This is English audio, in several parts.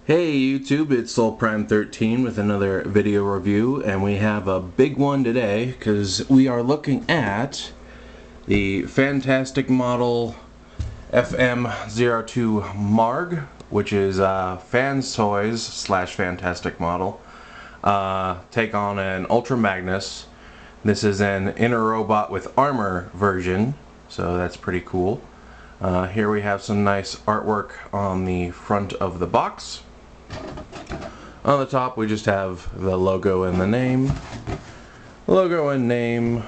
Hey YouTube, it's SoulPrime13 with another video review, and we have a big one today because we are looking at the fantastic model FM02 margh, which is Fans Toys / fantastic model. Take on an Ultra Magnus. This is an inner robot with armor version, so that's pretty cool. Here we have some nice artwork on the front of the box. On the top we just have the logo and the name, logo and name,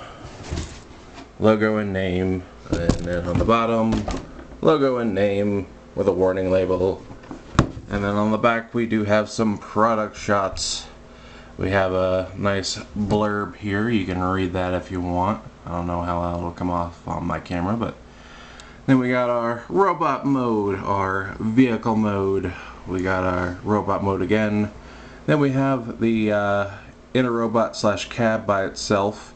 logo and name, and then on the bottom, logo and name with a warning label. And then on the back we do have some product shots. We have a nice blurb here, you can read that if you want. I don't know how that'll come off on my camera, but then we got our robot mode, our vehicle mode. We got our robot mode again. Then we have the inner robot / cab by itself.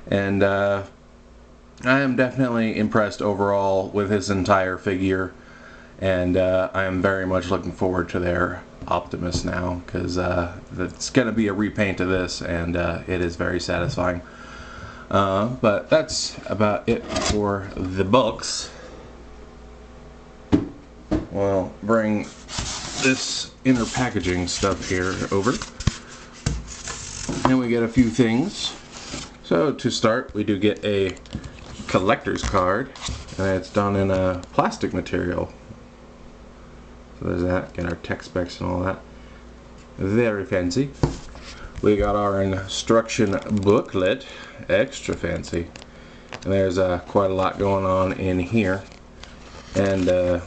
And I am definitely impressed overall with his entire figure. And I am very much looking forward to their Optimus now, because it's going to be a repaint of this, and it is very satisfying. But that's about it for the books. We'll bring this inner packaging stuff here over, and we get a few things. So to start, we do get a collector's card, and it's done in a plastic material. So there's that, get our tech specs and all that. Very fancy. We got our instruction booklet, extra fancy. And there's quite a lot going on in here. And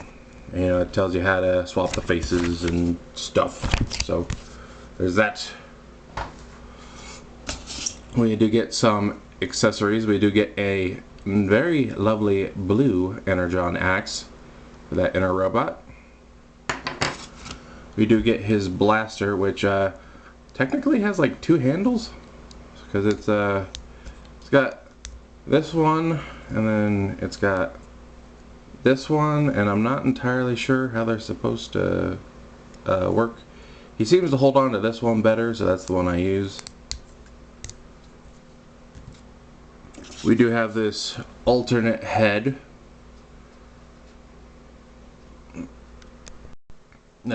you know, it tells you how to swap the faces and stuff. So there's that. We do get some accessories. We do get a very lovely blue Energon axe for that inner robot. We do get his blaster, which technically has like 2 handles, because it's got this one, and then it's got this one, and I'm not entirely sure how they're supposed to work. He seems to hold on to this one better, so that's the one I use. We do have this alternate head.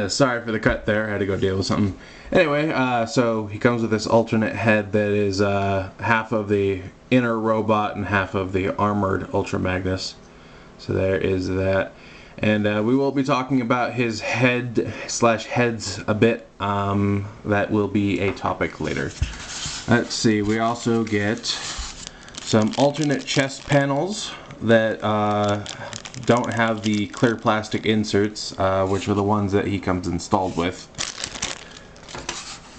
Sorry for the cut there, I had to go deal with something. Anyway, so he comes with this alternate head that is half of the inner robot and half of the armored Ultra Magnus. So there is that. And we will be talking about his head / heads a bit. That will be a topic later. Let's see, we also get some alternate chest panels that don't have the clear plastic inserts, which are the ones that he comes installed with.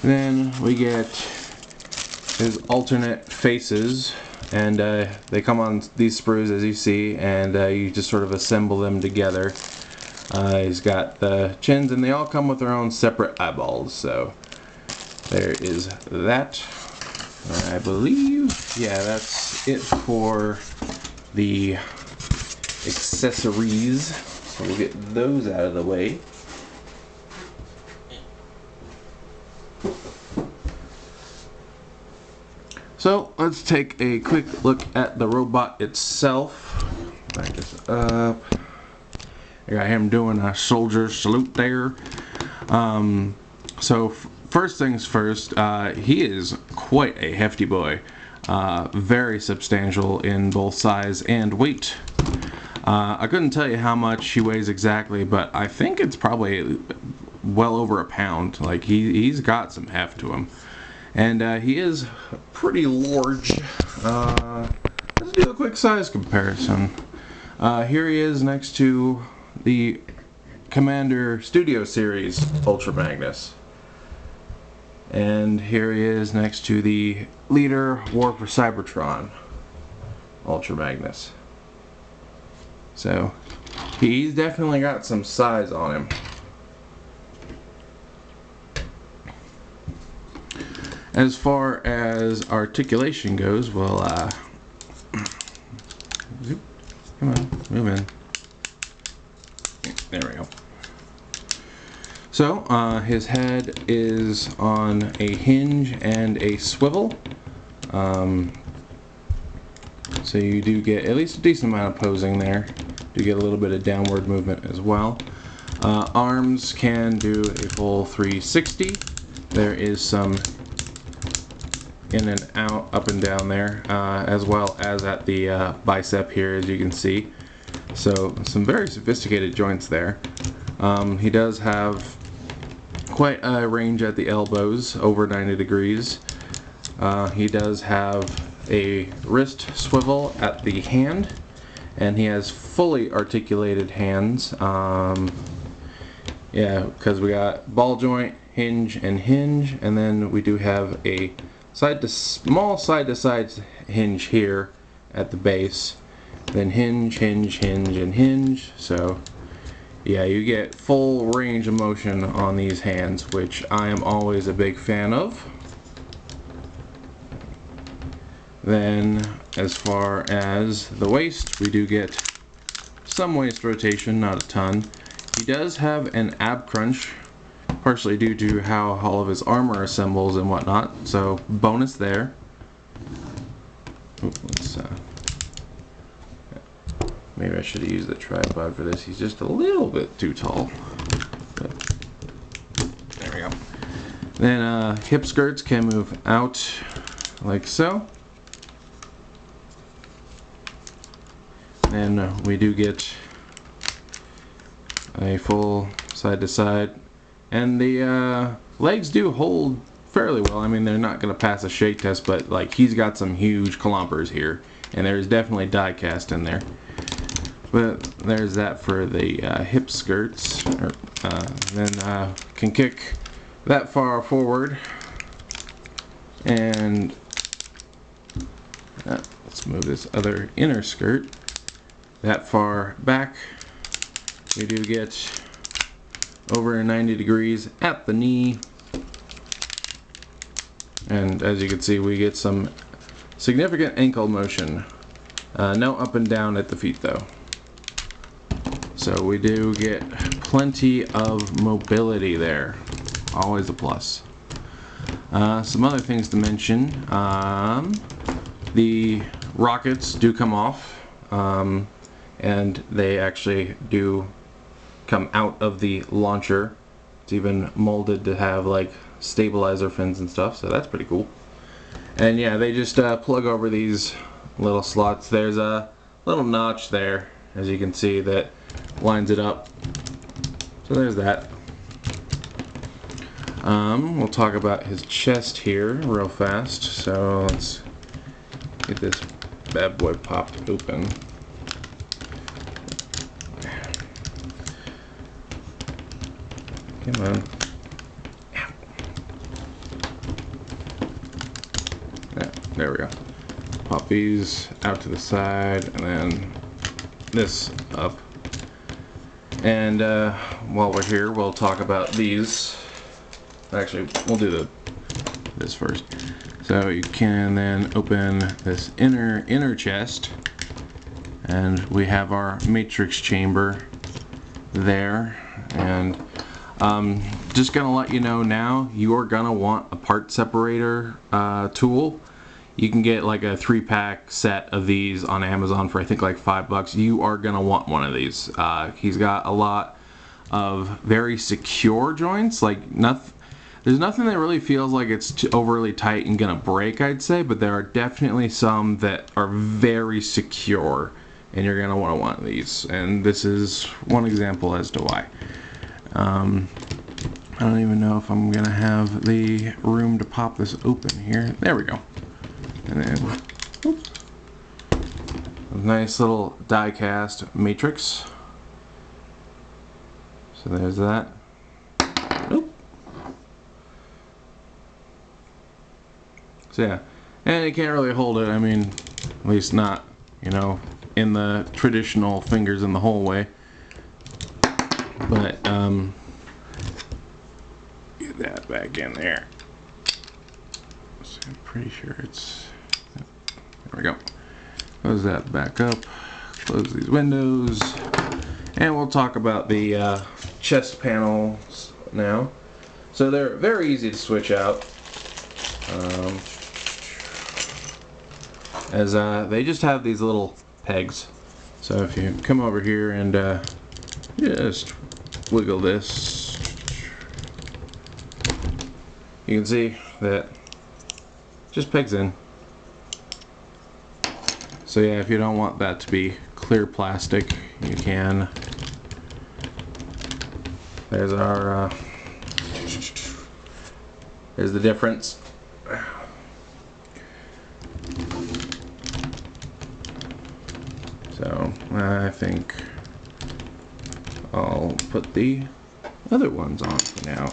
Then we get his alternate faces, and they come on these sprues as you see, and you just sort of assemble them together. He's got the chins, and they all come with their own separate eyeballs, so there is that. I believe, yeah, that's it for the accessories. So we'll get those out of the way. So let's take a quick look at the robot itself. Back this up. I got him doing a soldier salute there. So first things first, he is quite a hefty boy. Very substantial in both size and weight. I couldn't tell you how much he weighs exactly, but I think it's probably well over a pound. Like he's got some heft to him. And he is pretty large. Let's do a quick size comparison. Here he is next to the Commander Studio Series Ultra Magnus. And here he is next to the Leader War for Cybertron Ultra Magnus. So he's definitely got some size on him. As far as articulation goes, well, come on, move in. There we go. So his head is on a hinge and a swivel. So you do get at least a decent amount of posing there. You get a little bit of downward movement as well. Arms can do a full 360. There is some in and out, up and down there, as well as at the bicep here, as you can see. So some very sophisticated joints there. He does have quite a range at the elbows, over 90 degrees. He does have a wrist swivel at the hand, and he has fully articulated hands. Yeah, because we got ball joint, hinge, and hinge, and then we do have a small side-to-side hinge here at the base. Then hinge, hinge, hinge, and hinge. So yeah, you get full range of motion on these hands, which I am always a big fan of. Then as far as the waist, we do get some waist rotation, not a ton. He does have an ab crunch, partially due to how all of his armor assembles and whatnot, so bonus there. Maybe I should have used the tripod for this. He's just a little bit too tall. But there we go. Then hip skirts can move out like so. And we do get a full side to side. And the legs do hold fairly well. I mean, they're not going to pass a shake test, but like he's got some huge clompers here. And there's definitely die cast in there. But there's that for the hip skirts. Then can kick that far forward. And let's move this other inner skirt that far back. We do get over 90 degrees at the knee. And as you can see, we get some significant ankle motion. No up and down at the feet though. So we do get plenty of mobility there. Always a plus. Some other things to mention. The rockets do come off. And they actually do come out of the launcher. It's even molded to have like stabilizer fins and stuff, so that's pretty cool. And yeah, they just plug over these little slots. There's a little notch there, as you can see, that lines it up. So there's that. We'll talk about his chest here real fast. So let's get this bad boy popped open. Come on. Yeah, there we go. Pop these out to the side, and then this up. And while we're here, we'll talk about these. Actually, we'll do this first. So you can then open this inner chest, and we have our matrix chamber there. And just gonna let you know now, you are gonna want a part separator tool. You can get like a 3-pack set of these on Amazon for I think like $5. You are gonna want one of these. He's got a lot of very secure joints. Like there's nothing that really feels like it's overly tight and gonna break, I'd say, but there are definitely some that are very secure, and you're gonna want one of these. And this is one example as to why. I don't even know if I'm gonna have the room to pop this open here. There we go. And then, oops, a nice little die cast matrix. So there's that. Oop. So yeah, and you can't really hold it. I mean, at least not, you know, in the traditional fingers in the hole way. But get that back in there. So I'm pretty sure it's. There we go. Close that back up. Close these windows, and we'll talk about the chest panels now. So they're very easy to switch out. As they just have these little pegs. So if you come over here and just wiggle this, you can see that just pegs in. So yeah, if you don't want that to be clear plastic, you can. There's our there's the difference. So I think I'll put the other ones on for now.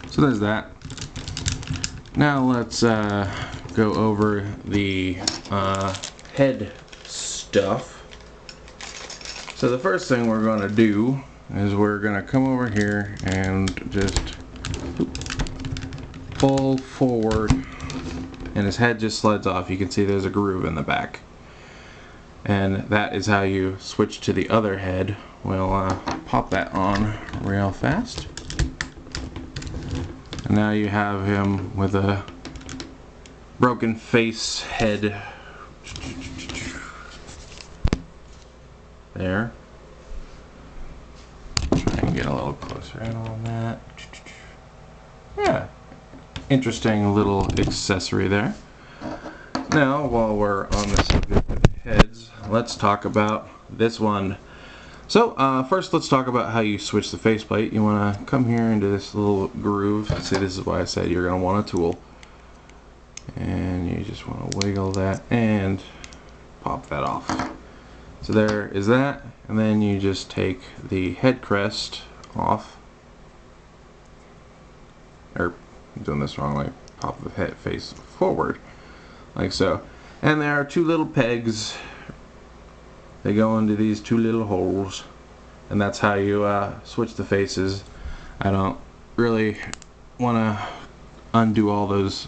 So there's that. Now let's go over the head stuff. So the first thing we're going to do is we're going to come over here and just pull forward, and his head just slides off. You can see there's a groove in the back, and that is how you switch to the other head. We'll pop that on real fast, and now you have him with a broken face head. There. Try and get a little closer in on that. Yeah. Interesting little accessory there. Now, while we're on the subject of heads, let's talk about this one. So, first let's talk about how you switch the faceplate. You want to come here into this little groove. See, this is why I said you're going to want a tool. And you just want to wiggle that and pop that off. So there is that, and then you just take the head crest off, or I'm doing this wrong, like pop the head face forward, like so. And there are two little pegs. They go into these two little holes, and that's how you switch the faces. I don't really want to undo all those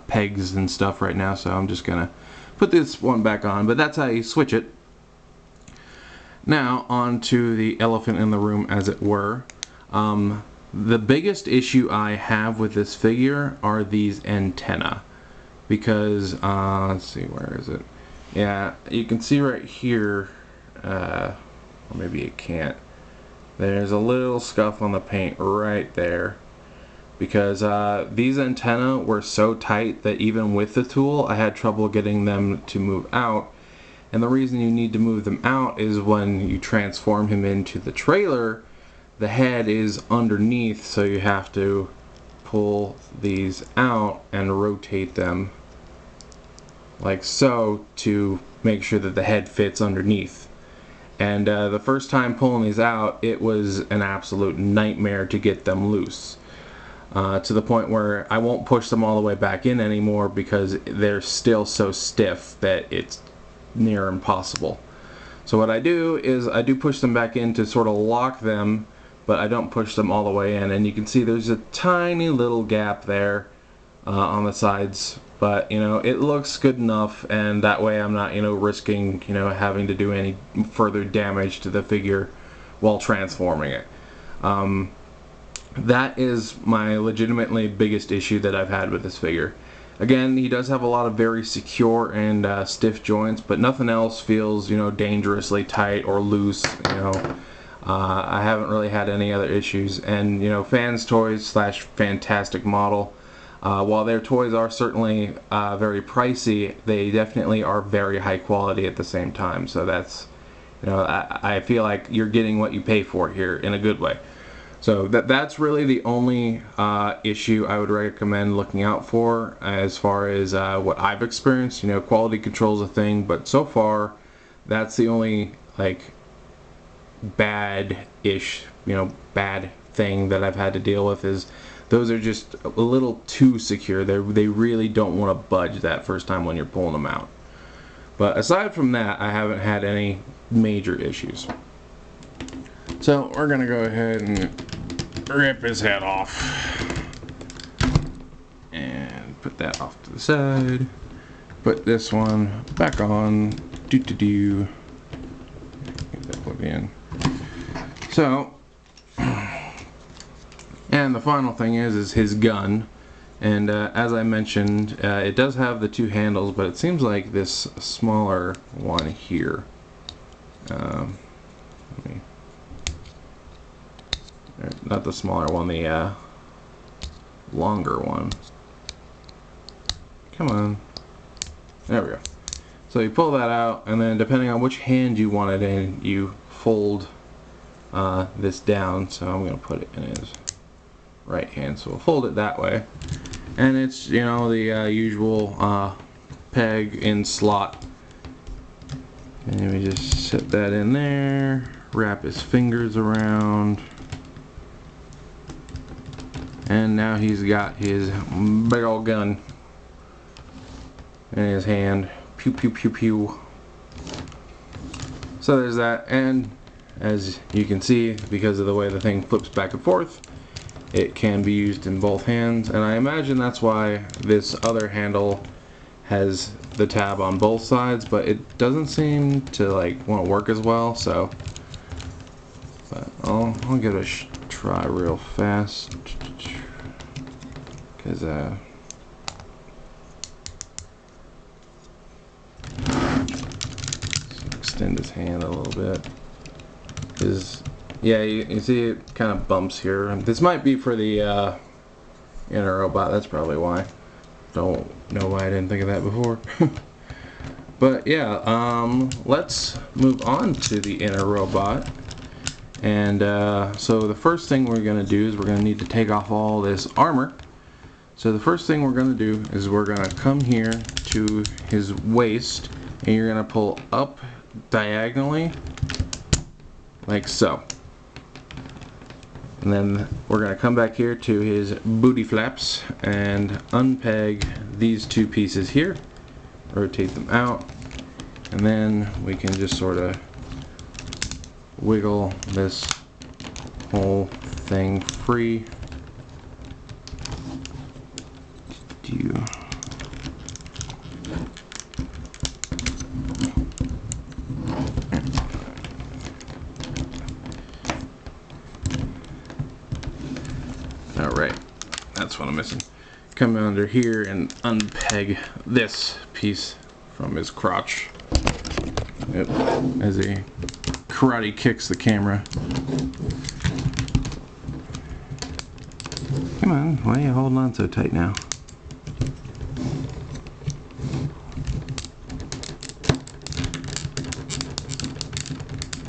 pegs and stuff right now, so I'm just gonna put this one back on, but that's how you switch it. Now, on to the elephant in the room, as it were. The biggest issue I have with this figure are these antennae. Because, let's see, where is it? Yeah, you can see right here, or maybe you can't. There's a little scuff on the paint right there. Because these antennae were so tight that even with the tool, I had trouble getting them to move out. And the reason you need to move them out is when you transform him into the trailer, the head is underneath, so you have to pull these out and rotate them like so to make sure that the head fits underneath. And the first time pulling these out, it was an absolute nightmare to get them loose. To the point where I won't push them all the way back in anymore because they're still so stiff that it's near impossible. So what I do is I do push them back in to sort of lock them, but I don't push them all the way in, and you can see there's a tiny little gap there on the sides, but you know, it looks good enough, and that way I'm not, you know, risking, you know, having to do any further damage to the figure while transforming it. That is my legitimately biggest issue that I've had with this figure. Again, he does have a lot of very secure and stiff joints, but nothing else feels, you know, dangerously tight or loose. You know, I haven't really had any other issues. And you know, Fans Toys / Fantastic Model, while their toys are certainly very pricey, they definitely are very high quality at the same time. So that's, you know, I feel like you're getting what you pay for here in a good way. So that's really the only issue I would recommend looking out for as far as what I've experienced. You know, quality control is a thing, but so far that's the only like bad-ish, you know, bad thing that I've had to deal with, is those are just a little too secure. They really don't want to budge that first time when you're pulling them out. But aside from that, I haven't had any major issues. So we're gonna go ahead and rip his head off. And put that off to the side. Put this one back on. Get that plug in. So, and the final thing is his gun. And as I mentioned, it does have the two handles, but it seems like this smaller one here. Not the smaller one, the longer one. Come on. There we go. So you pull that out, and then depending on which hand you want it in, you fold this down. So I'm going to put it in his right hand, so we'll fold it that way. And it's, you know, the usual peg in slot. And we just set that in there, wrap his fingers around, and now he's got his big old gun in his hand. Pew pew pew pew. So there's that, and as you can see, because of the way the thing flips back and forth, it can be used in both hands, and I imagine that's why this other handle has the tab on both sides, but it doesn't seem to like want to work as well. So, but I'll give it a try real fast, because extend his hand a little bit. Because yeah, you see it kind of bumps here. This might be for the inner robot. That's probably why. Don't know why I didn't think of that before. But yeah, let's move on to the inner robot. And so the first thing we're going to do is we're going to need to take off all this armor. So the first thing we're going to do is we're going to come here to his waist, and you're going to pull up diagonally like so. And then we're going to come back here to his booty flaps and unpeg these two pieces here, rotate them out, and then we can just sort of wiggle this whole thing free. Alright, that's what I'm missing. Come under here and unpeg this piece from his crotch. Yep. As he karate kicks the camera. Come on, why are you holding on so tight now?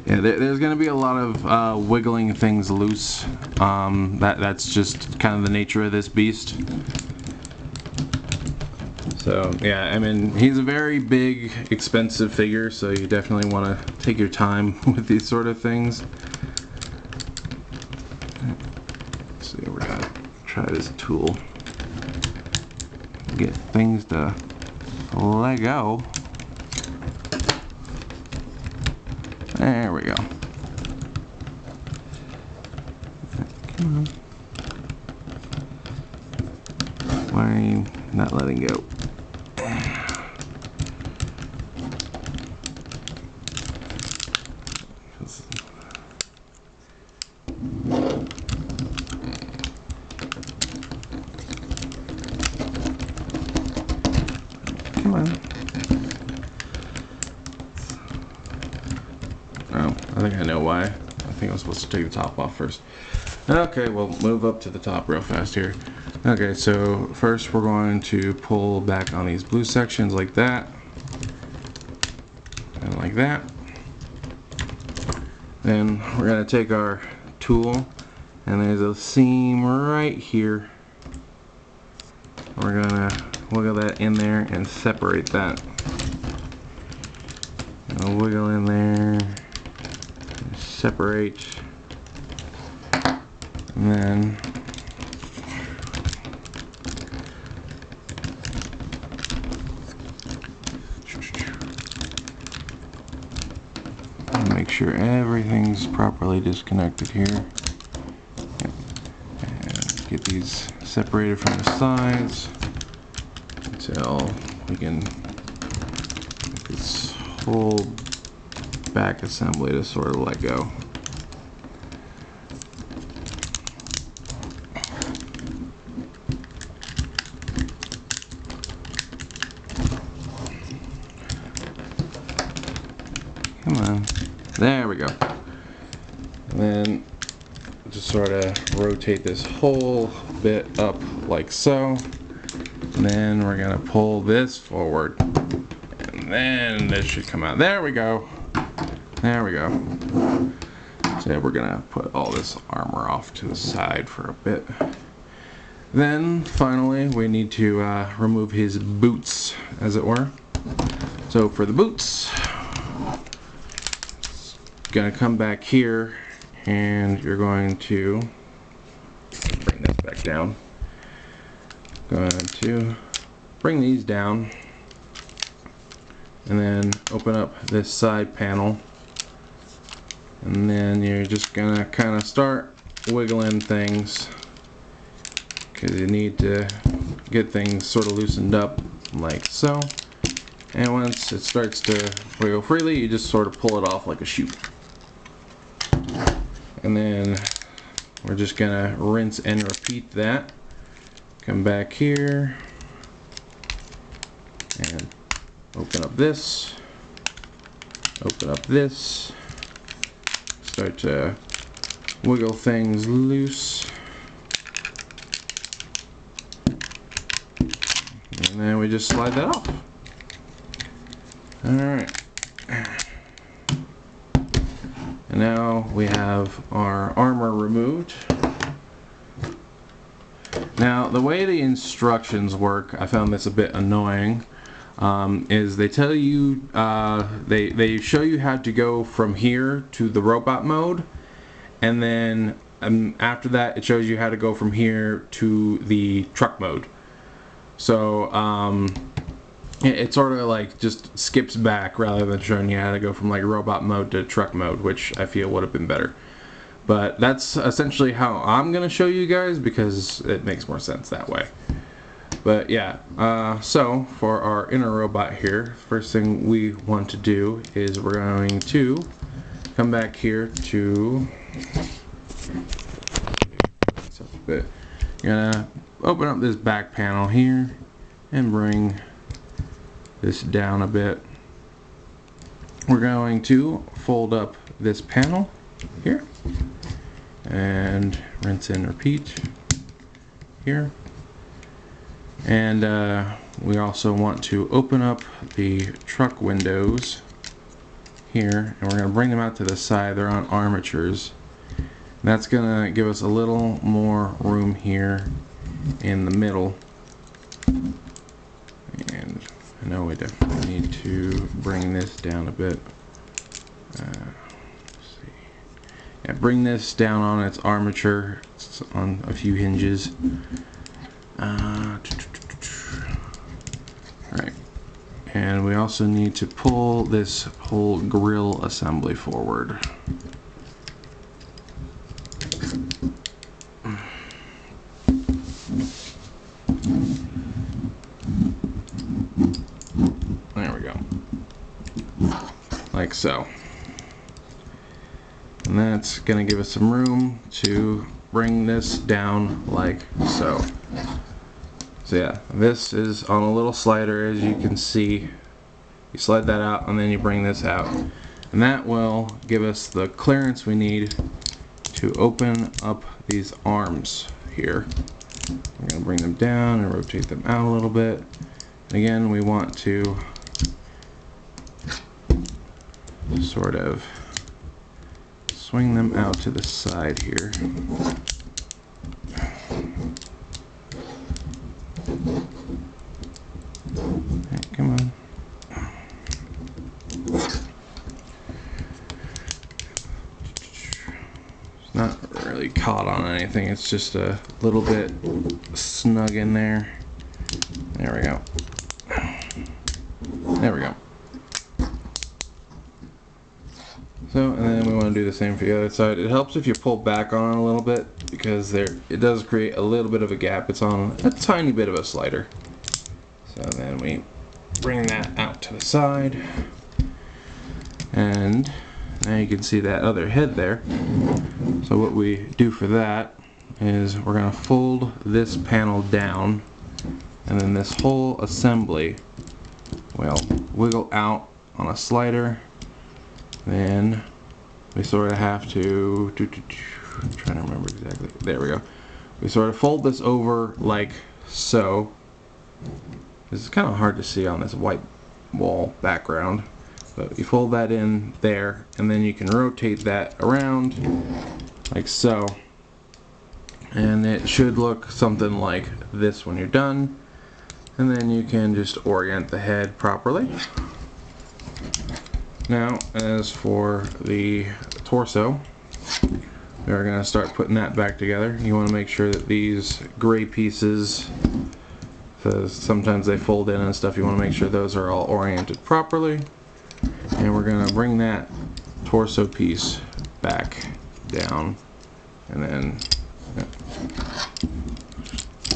Yeah, there's going to be a lot of wiggling things loose. That's just kind of the nature of this beast. So yeah, I mean, he's a very big, expensive figure, so you definitely want to take your time with these sort of things. Let's see, we're gonna try this tool. Get things to let go. There we go. Come on. Why are you not letting go? Come on. Oh, I think I know why. I think I was supposed to take the top off first. Okay, we'll move up to the top real fast here. Okay, so first we're going to pull back on these blue sections like that. And like that. Then we're going to take our tool, and there's a seam right here. We're going to wiggle that in there and separate that. I'll wiggle in there, separate, and then make sure everything's properly disconnected here. Yep. these separated from the sides until we can get this whole back assembly to sort of let go. Come on. There we go. And then just sort of rotate this whole bit up like so. And then we're going to pull this forward. And then this should come out. There we go. There we go. So we're going to put all this armor off to the side for a bit. Then finally we need to remove his boots, as it were. So for the boots, gonna come back here and you're going to bring this back down. Going to bring these down and then open up this side panel, and then you're just gonna kind of start wiggling things because you need to get things sort of loosened up like so. And once it starts to wiggle freely, you just sort of pull it off like a shoe. And then we're just gonna rinse and repeat that. Come back here and open up this, start to wiggle things loose, and then we just slide that off. Alright. And now we have our armor removed. Now the way the instructions work, I found this a bit annoying, is they tell you, they show you how to go from here to the robot mode, and then after that it shows you how to go from here to the truck mode. So it sort of like just skips back rather than showing you how to go from like robot mode to truck mode, which I feel would have been better. But that's essentially how I'm gonna show you guys because it makes more sense that way. But yeah, so for our inner robot here, first thing we want to do is we're going to come back here to you're gonna open up this back panel here and bring this down a bit. We're going to fold up this panel here and rinse and repeat here. And we also want to open up the truck windows here, and we're going to bring them out to the side. They're on armatures. That's going to give us a little more room here in the middle. And I know we definitely need to bring this down a bit. Let's see. Yeah, bring this down on its armature. It's on a few hinges. Alright. And we also need to pull this whole grill assembly forward. There we go. Like so. And that's going to give us some room to bring this down like so. So yeah, this is on a little slider, as you can see. You slide that out and then you bring this out. And that will give us the clearance we need to open up these arms here. We're going to bring them down and rotate them out a little bit. And again, we want to sort of swing them out to the side here. Hey, come on. It's not really caught on anything, it's just a little bit snug in there. There we go. There we go. So, and then we want to do the same for the other side. It helps if you pull back on it a little bit, because it does create a little bit of a gap. It's on a tiny bit of a slider. So then we bring that out to the side, and now you can see that other head there. So what we do for that is we're going to fold this panel down, and then this whole assembly will wiggle out on a slider. Then we sort of have to I'm trying to remember exactly. There we go. We sort of fold this over like so. This is kind of hard to see on this white wall background, but you fold that in there, and then you can rotate that around like so, and it should look something like this when you're done. And then you can just orient the head properly. Now, as for the torso, we're going to start putting that back together. You want to make sure that these gray pieces, so sometimes they fold in and stuff, you want to make sure those are all oriented properly. And we're going to bring that torso piece back down, and then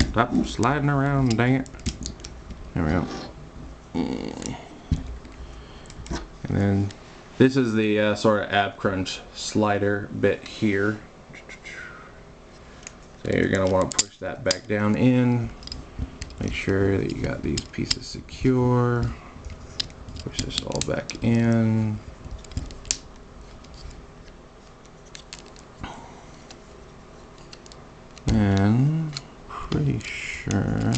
stop sliding around, dang it. There we go. And then this is the sort of ab crunch slider bit here. So you're going to want to push that back down in. Make sure that you got these pieces secure. Push this all back in. And pretty sure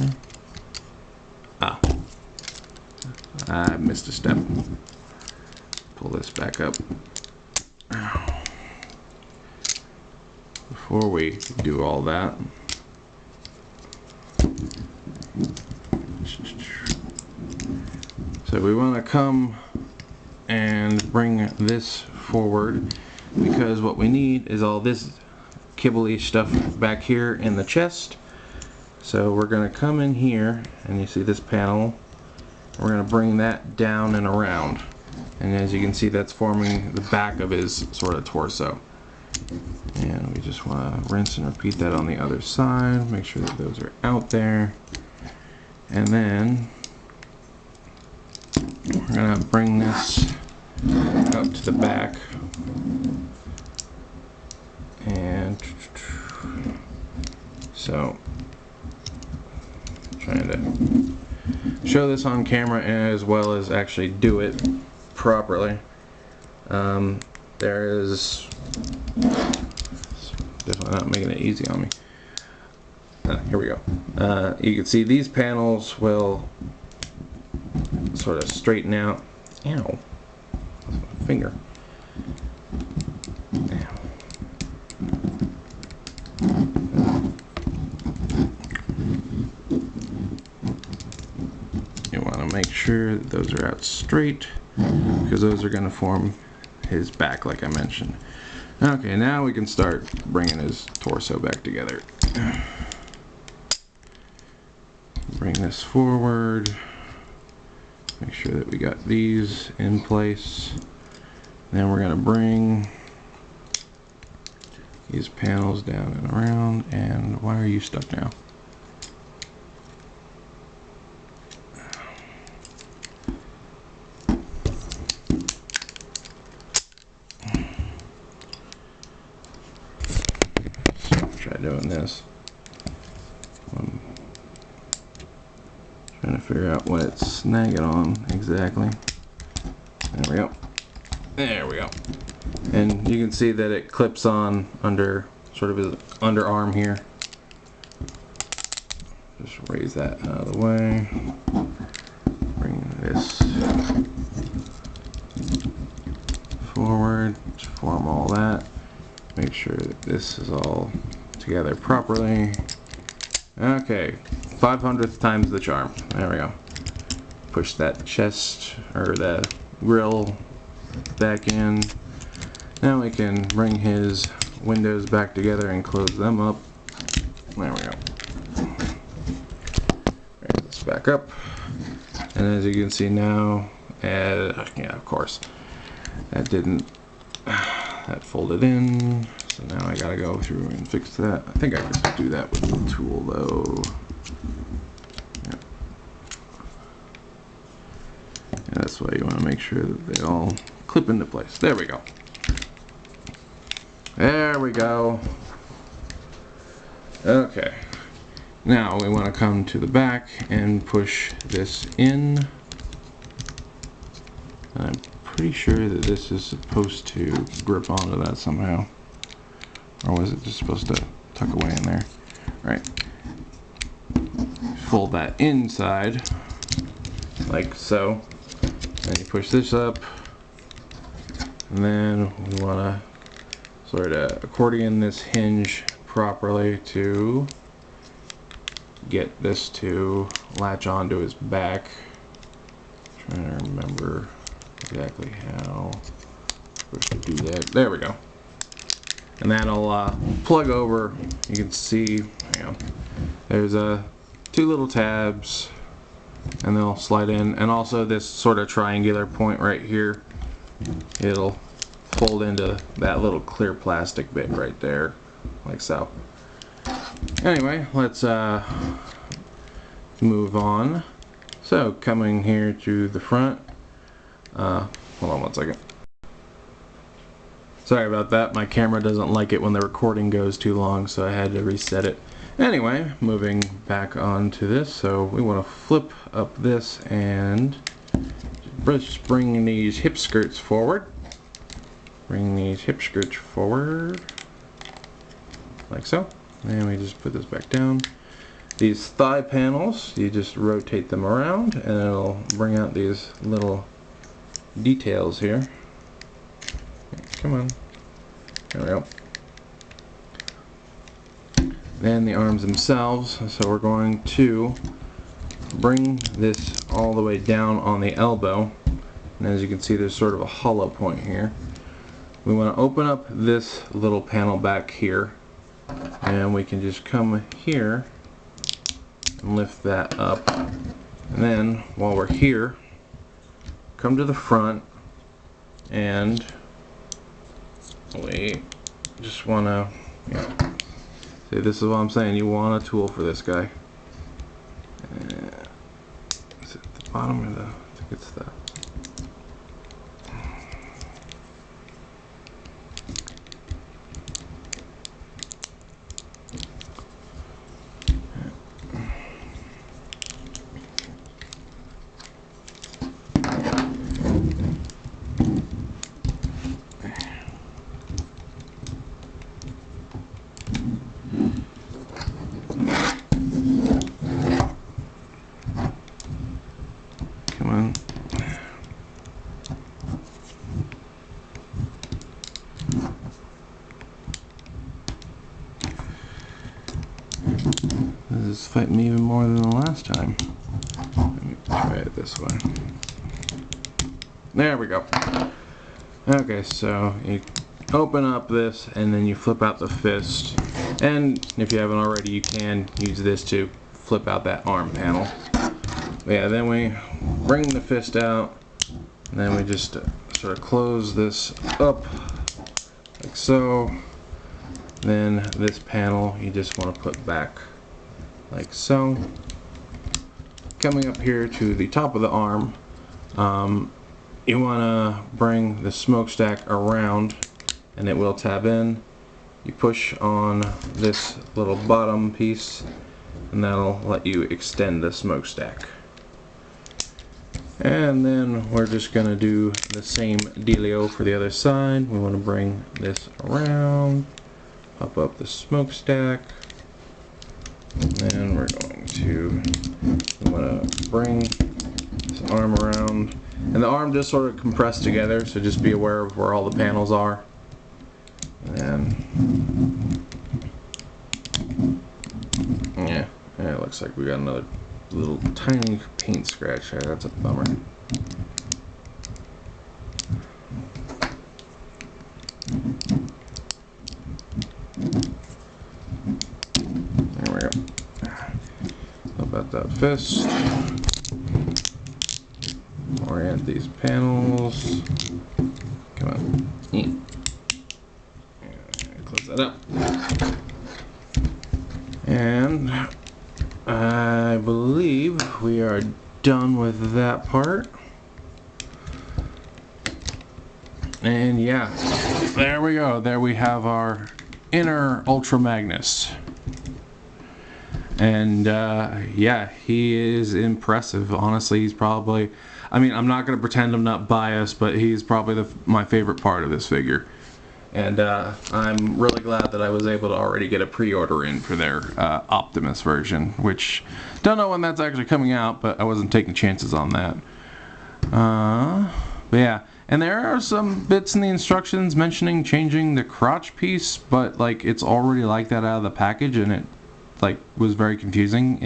I missed a step. Pull this back up. Before we do all that, so we want to come and bring this forward, because what we need is all this kibbly stuff back here in the chest. So we're going to come in here, and you see this panel, we're going to bring that down and around, and as you can see, that's forming the back of his sort of torso. And we just want to rinse and repeat that on the other side, make sure that those are out there. And then we're going to bring this up to the back, and so trying to show this on camera as well as actually do it properly. There is definitely not making it easy on me. Here we go. You can see these panels will sort of straighten out. Ow, that's my finger. You want to make sure that those are out straight, because those are going to form his back like I mentioned. Okay, now we can start bringing his torso back together. Bring this forward, make sure that we got these in place. Then we're going to bring these panels down and around. And why are you stuck now? Try doing this. I'm trying to figure out what it's snagging on exactly. There we go. There we go. And you can see that it clips on under sort of his underarm here. Just raise that out of the way. Bring this forward, form all that. Make sure that this is all together properly. Okay, 500th times the charm. There we go. Push that chest or the grill back in. Now we can bring his windows back together and close them up. There we go. Bring this back up. And as you can see now, yeah, of course, that didn't that folded in. So now I gotta go through and fix that. I think I could do that with the tool though. Yeah. And that's why you want to make sure that they all clip into place. There we go. There we go. Okay. Now we want to come to the back and push this in. I'm pretty sure that this is supposed to grip onto that somehow. Or was it just supposed to tuck away in there? Right. Fold that inside, like so. And you push this up. And then we want to sort of accordion this hinge properly to get this to latch onto his back. I'm trying to remember exactly how I'm supposed to do that. There we go. And that'll plug over. You can see, there's two little tabs, and they'll slide in. And also this sort of triangular point right here, it'll fold into that little clear plastic bit right there, like so. Anyway, let's move on. So coming here to the front. Hold on one second. Sorry about that, my camera doesn't like it when the recording goes too long, so I had to reset it. Anyway, moving back onto this, so we want to flip up this and just bring these hip skirts forward. Bring these hip skirts forward, like so. And we just put this back down. These thigh panels, you just rotate them around and it'll bring out these little details here. Come on. There we go. Then the arms themselves, so we're going to bring this all the way down on the elbow. And as you can see, there's sort of a hollow point here. We want to open up this little panel back here, and we can just come here and lift that up. And then while we're here, come to the front, and we just want to, see, this is what I'm saying, you want a tool for this guy. Is it the bottom or the, I think it's the, this is fighting me even more than the last time. Let me try it this way. There we go. Okay, so you open up this and then you flip out the fist. And if you haven't already, you can use this to flip out that arm panel. But yeah, then we bring the fist out, and then we just sort of close this up like so. Then this panel you just want to put back like so. Coming up here to the top of the arm, you want to bring the smokestack around and it will tab in. You push on this little bottom piece and that'll let you extend the smokestack. And then we're just going to do the same dealio for the other side. We want to bring this around, pop up the smokestack, and then we're going to bring this arm around. And the arm just sort of compressed together, so just be aware of where all the panels are. And yeah, it looks like we got another little tiny paint scratch there. That's a bummer. There we go. How about that fist? Orient these panels. Come on. close that up. And I believe we are done with that part. And yeah, there we go. There we have our inner Ultra Magnus. And yeah, he is impressive. Honestly, he's probably, I mean, I'm not going to pretend I'm not biased, but he's probably my favorite part of this figure. And I'm really glad that I was able to already get a pre-order in for their Optimus version, which don't know when that's actually coming out, but I wasn't taking chances on that. But yeah, and there are some bits in the instructions mentioning changing the crotch piece, but like it's already like that out of the package, and it like was very confusing.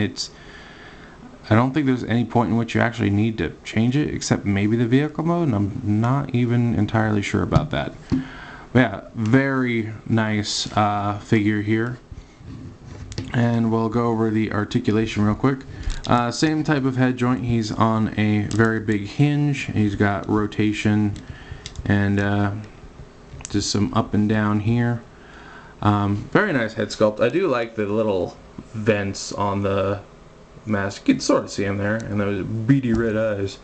I don't think there's any point in which you actually need to change it, except maybe the vehicle mode, and I'm not even entirely sure about that. But yeah, very nice figure here. And we'll go over the articulation real quick. Same type of head joint. He's on a very big hinge. He's got rotation and just some up and down here. Very nice head sculpt. I do like the little vents on the mask. You can sort of see him there, and those beady red eyes.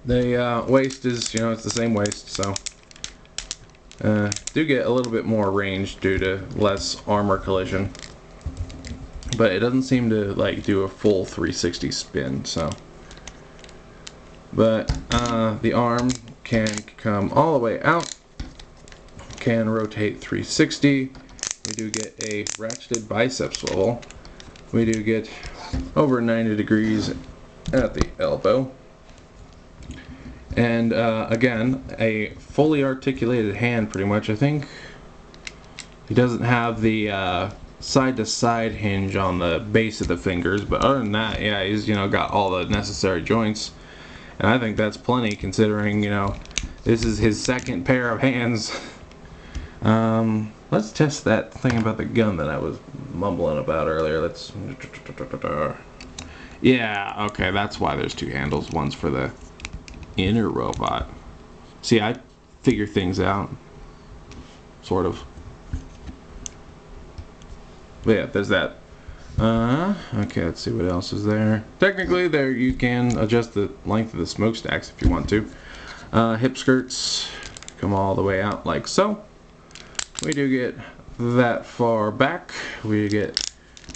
The waist is, you know, it's the same waist, so do get a little bit more range due to less armor collision, but it doesn't seem to like do a full 360 spin. So, but the arm can come all the way out, can rotate 360. We do get a ratcheted bicep swivel. We do get over 90 degrees at the elbow. And again, a fully articulated hand pretty much. I think he doesn't have the side-to-side hinge on the base of the fingers, but other than that, yeah, he's, you know, got all the necessary joints. And I think that's plenty considering, you know, this is his second pair of hands. Let's test that thing about the gun that I was mumbling about earlier. Let's... Yeah, okay, that's why there's two handles. One's for the inner robot. See, I figure things out. Sort of. But yeah, there's that. Okay, let's see what else is there. Technically, there you can adjust the length of the smokestacks if you want to. Hip skirts come all the way out like so. We do get that far back. We get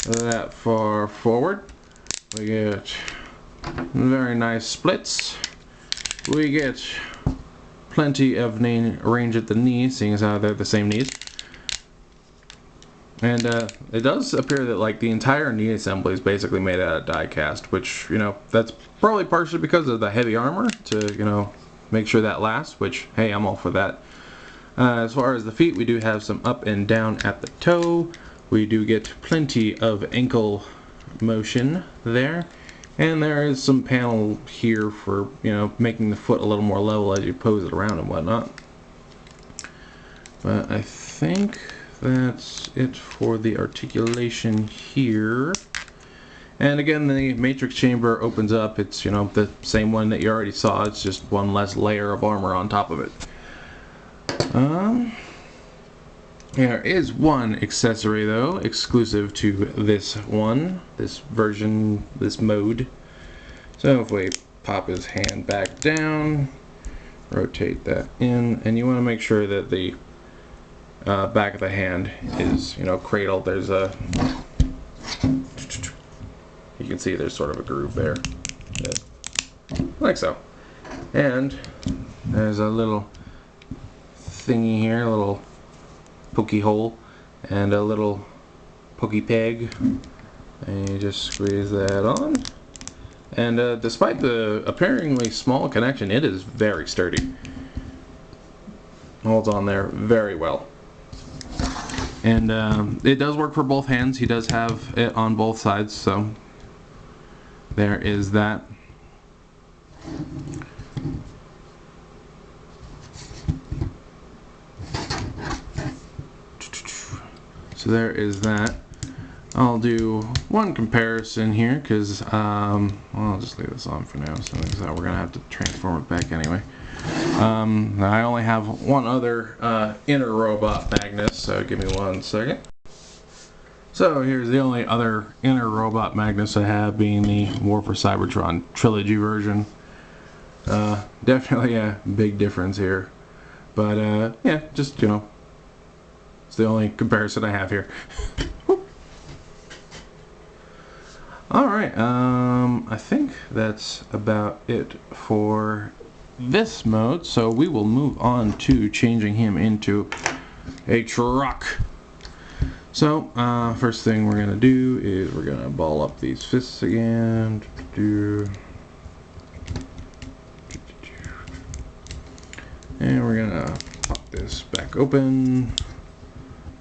that far forward. We get very nice splits. We get plenty of range at the knee, seeing as how they're the same knees. And it does appear that like the entire knee assembly is basically made out of die cast, which, you know, that's probably partially because of the heavy armor to, you know, make sure that lasts, which, hey, I'm all for that. As far as the feet, we do have some up and down at the toe. We do get plenty of ankle motion there. And there is some panel here for, you know, making the foot a little more level as you pose it around and whatnot. But I think that's it for the articulation here. And again, the matrix chamber opens up. It's, you know, the same one that you already saw. It's just one less layer of armor on top of it. There is one accessory though, exclusive to this one, this version, this mode. So if we pop his hand back down, rotate that in, and you want to make sure that the back of the hand is, you know, cradled. There's a, you can see there's sort of a groove there, like so. And there's a little thingy here, a little pokey hole and a little pokey peg, and you just squeeze that on, and despite the apparently small connection, it is very sturdy. Holds on there very well, and it does work for both hands. He does have it on both sides, so there is that. So there is that. I'll do one comparison here because well, I'll just leave this on for now, so we're gonna have to transform it back anyway. I only have one other inner robot magnus, so give me 1 second. So here's the only other inner robot magnus I have, being the War for Cybertron trilogy version. Definitely a big difference here, but yeah, just, you know, it's the only comparison I have here. Alright, I think that's about it for this mode, so we will move on to changing him into a truck. So, first thing we're going to do is we're going to ball up these fists again. And we're going to pop this back open.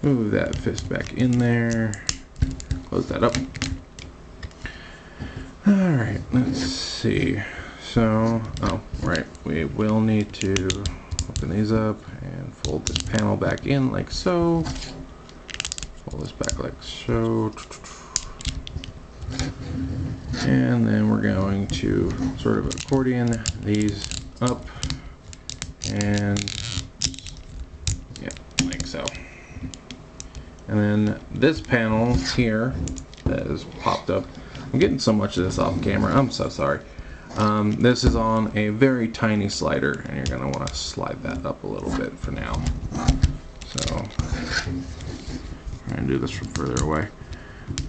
Move that fist back in there. Close that up. Alright, let's see. So, oh, right, we will need to open these up and fold this panel back in like so. Fold this back like so. And then we're going to sort of accordion these up and yeah, like so. And then this panel here that is popped up, I'm getting so much of this off camera, I'm so sorry. This is on a very tiny slider, and you're going to want to slide that up a little bit for now. So, I'm going to do this from further away.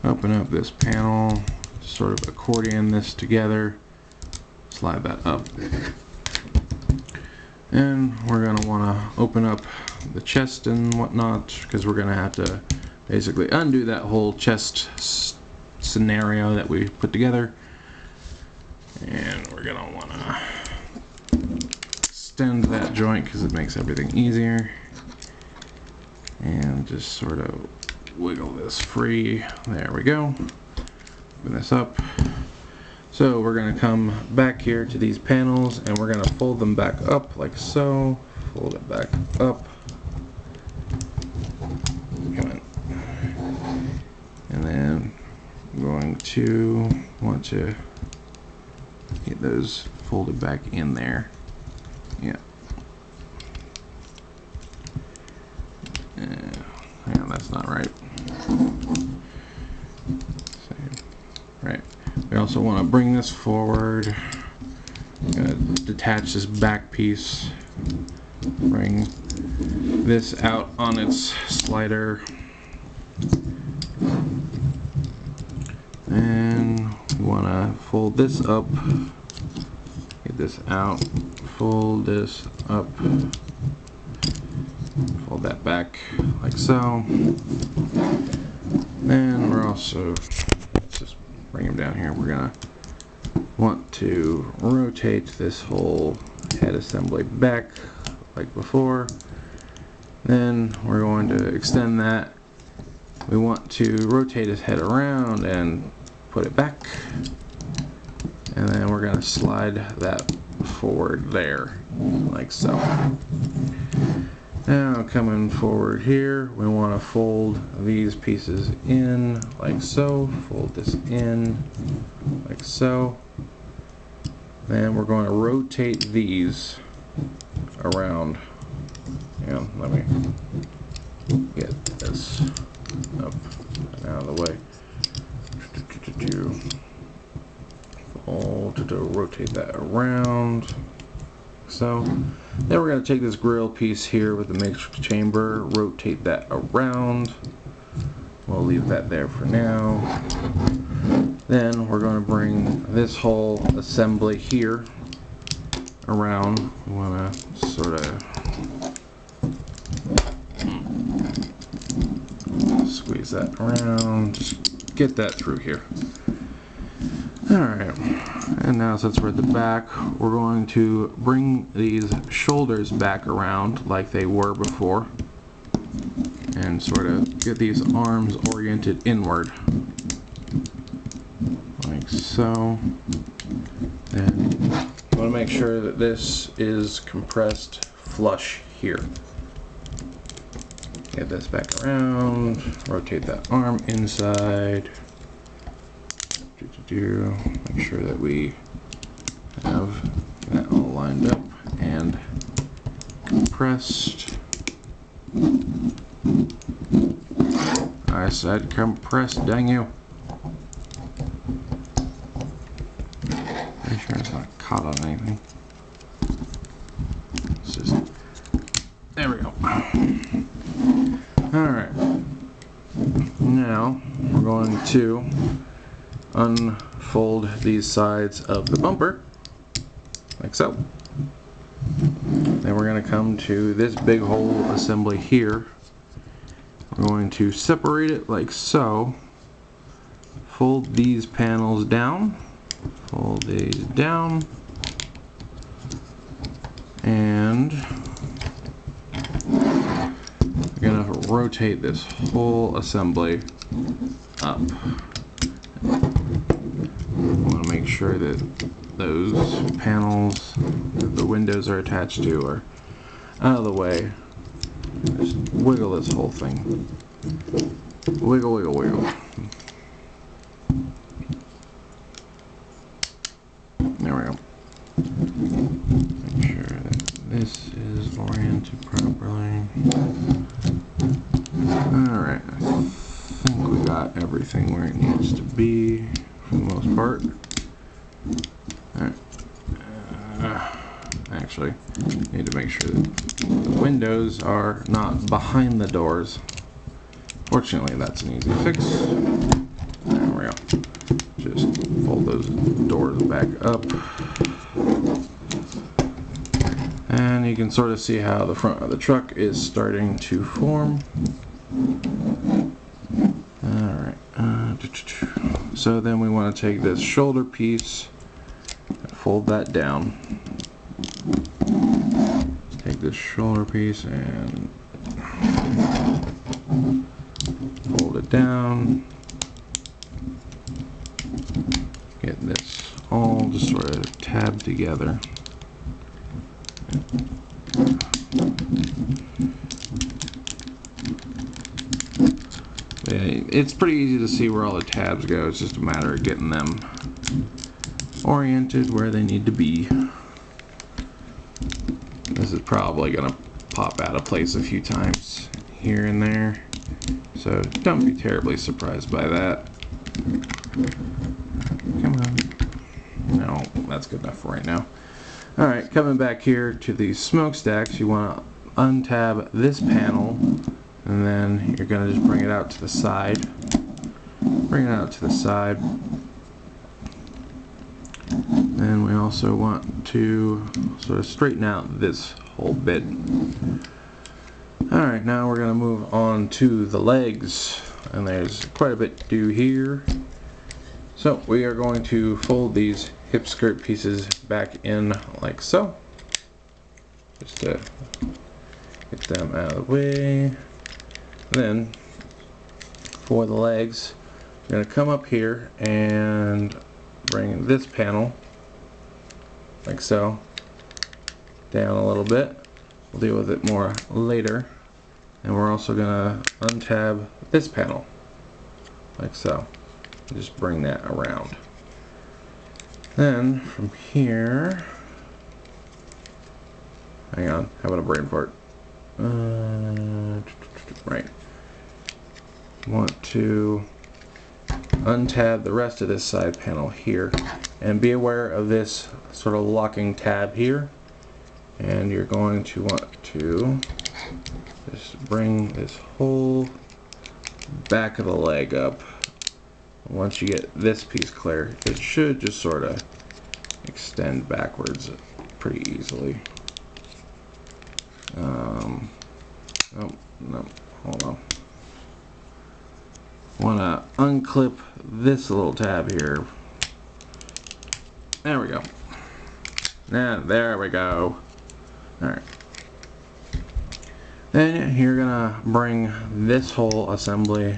Open up this panel, sort of accordion this together, slide that up. And we're going to want to open up the chest and whatnot, because we're going to have to basically undo that whole chest scenario that we put together. And we're going to want to extend that joint because it makes everything easier. And just sort of wiggle this free. There we go. Open this up. So we're going to come back here to these panels and we're going to fold them back up like so. Fold it back up. Come on. And then I'm going to want to get those folded back in there. Yeah. Hang on, that's not right. Right. We also want to bring this forward. I'm going to detach this back piece. Bring this out on its slider. And we want to fold this up, get this out, fold this up, fold that back like so. Then we're also, let's just bring him down here, we're going to want to rotate this whole head assembly back like before. Then we're going to extend that. We want to rotate his head around and put it back, and then we're going to slide that forward there like so. Now coming forward here, we want to fold these pieces in like so, fold this in like so. Then we're going to rotate these around. Yeah, let me get this up and out of the way. Fold to rotate that around. So then we're going to take this grill piece here with the matrix chamber, rotate that around. We'll leave that there for now. Then we're going to bring this whole assembly here around. We want to sort of squeeze that around, just get that through here. Alright, and now since we're at the back, we're going to bring these shoulders back around like they were before and sort of get these arms oriented inward like so. And I want to make sure that this is compressed flush here. Get this back around, rotate that arm inside. Make sure that we have that all lined up and compressed. I said compressed, dang you. Pretty sure it's not caught on anything. It's just, there we go. Alright. Now we're going to unfold these sides of the bumper like so. Then we're going to come to this big hole assembly here. We're going to separate it like so. Fold these panels down. Fold these down. And we're going to rotate this whole assembly up. I want to make sure that those panels that the windows are attached to are out of the way. Just wiggle this whole thing. Wiggle, wiggle, wiggle. There we go. Make sure that this is oriented properly. Alright, I think we got everything where it needs to be for the most part. Alright. Actually, need to make sure that the windows are not behind the doors. Fortunately, that's an easy fix. There we go. Just fold those doors back up. And you can sort of see how the front of the truck is starting to form. Alright. So then we want to take this shoulder piece and fold that down. Take this shoulder piece and fold it down. Get this all just sort of tabbed together. It's pretty easy to see where all the tabs go. It's just a matter of getting them oriented where they need to be. This is probably going to pop out of place a few times here and there, so don't be terribly surprised by that. Come on. No, that's good enough for right now. Alright, coming back here to these smokestacks, you want to untab this panel, and then you're going to just bring it out to the side. Bring it out to the side. And we also want to sort of straighten out this whole bit. Alright, now we're going to move on to the legs. And there's quite a bit to do here. So we are going to fold these hip skirt pieces back in like so. Just to get them out of the way. Then for the legs, we're going to come up here and bring this panel like so down a little bit. We'll deal with it more later. And we're also going to untab this panel like so. Just bring that around. Then from here, hang on, having a brain fart. Right. Want to untab the rest of this side panel here, and be aware of this sort of locking tab here. And you're going to want to just bring this whole back of the leg up. Once you get this piece clear, it should just sort of extend backwards pretty easily. Oh, no, hold on. Want to unclip this little tab here. There we go. Now, there we go. Alright. Then you're gonna bring this whole assembly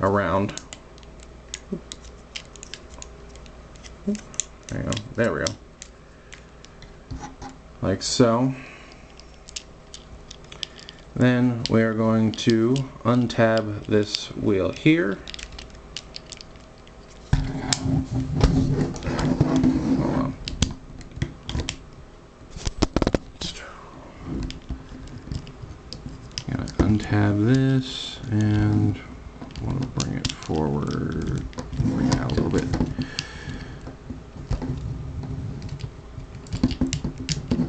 around. There you go. There we go. Like so. Then we are going to untab this wheel here. Hold on. Gotta untab this, and I want to bring it forward, bring it out a little bit.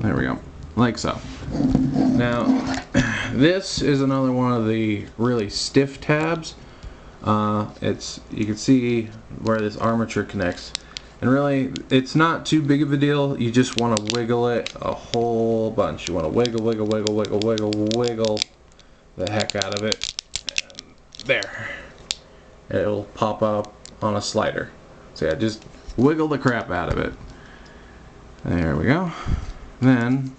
There we go, like so. Now, this is another one of the really stiff tabs. You can see where this armature connects, and really it's not too big of a deal. You just want to wiggle it a whole bunch. You want to wiggle, wiggle, wiggle, wiggle, wiggle, wiggle the heck out of it, and there, it'll pop up on a slider. So yeah, just wiggle the crap out of it. There we go. Then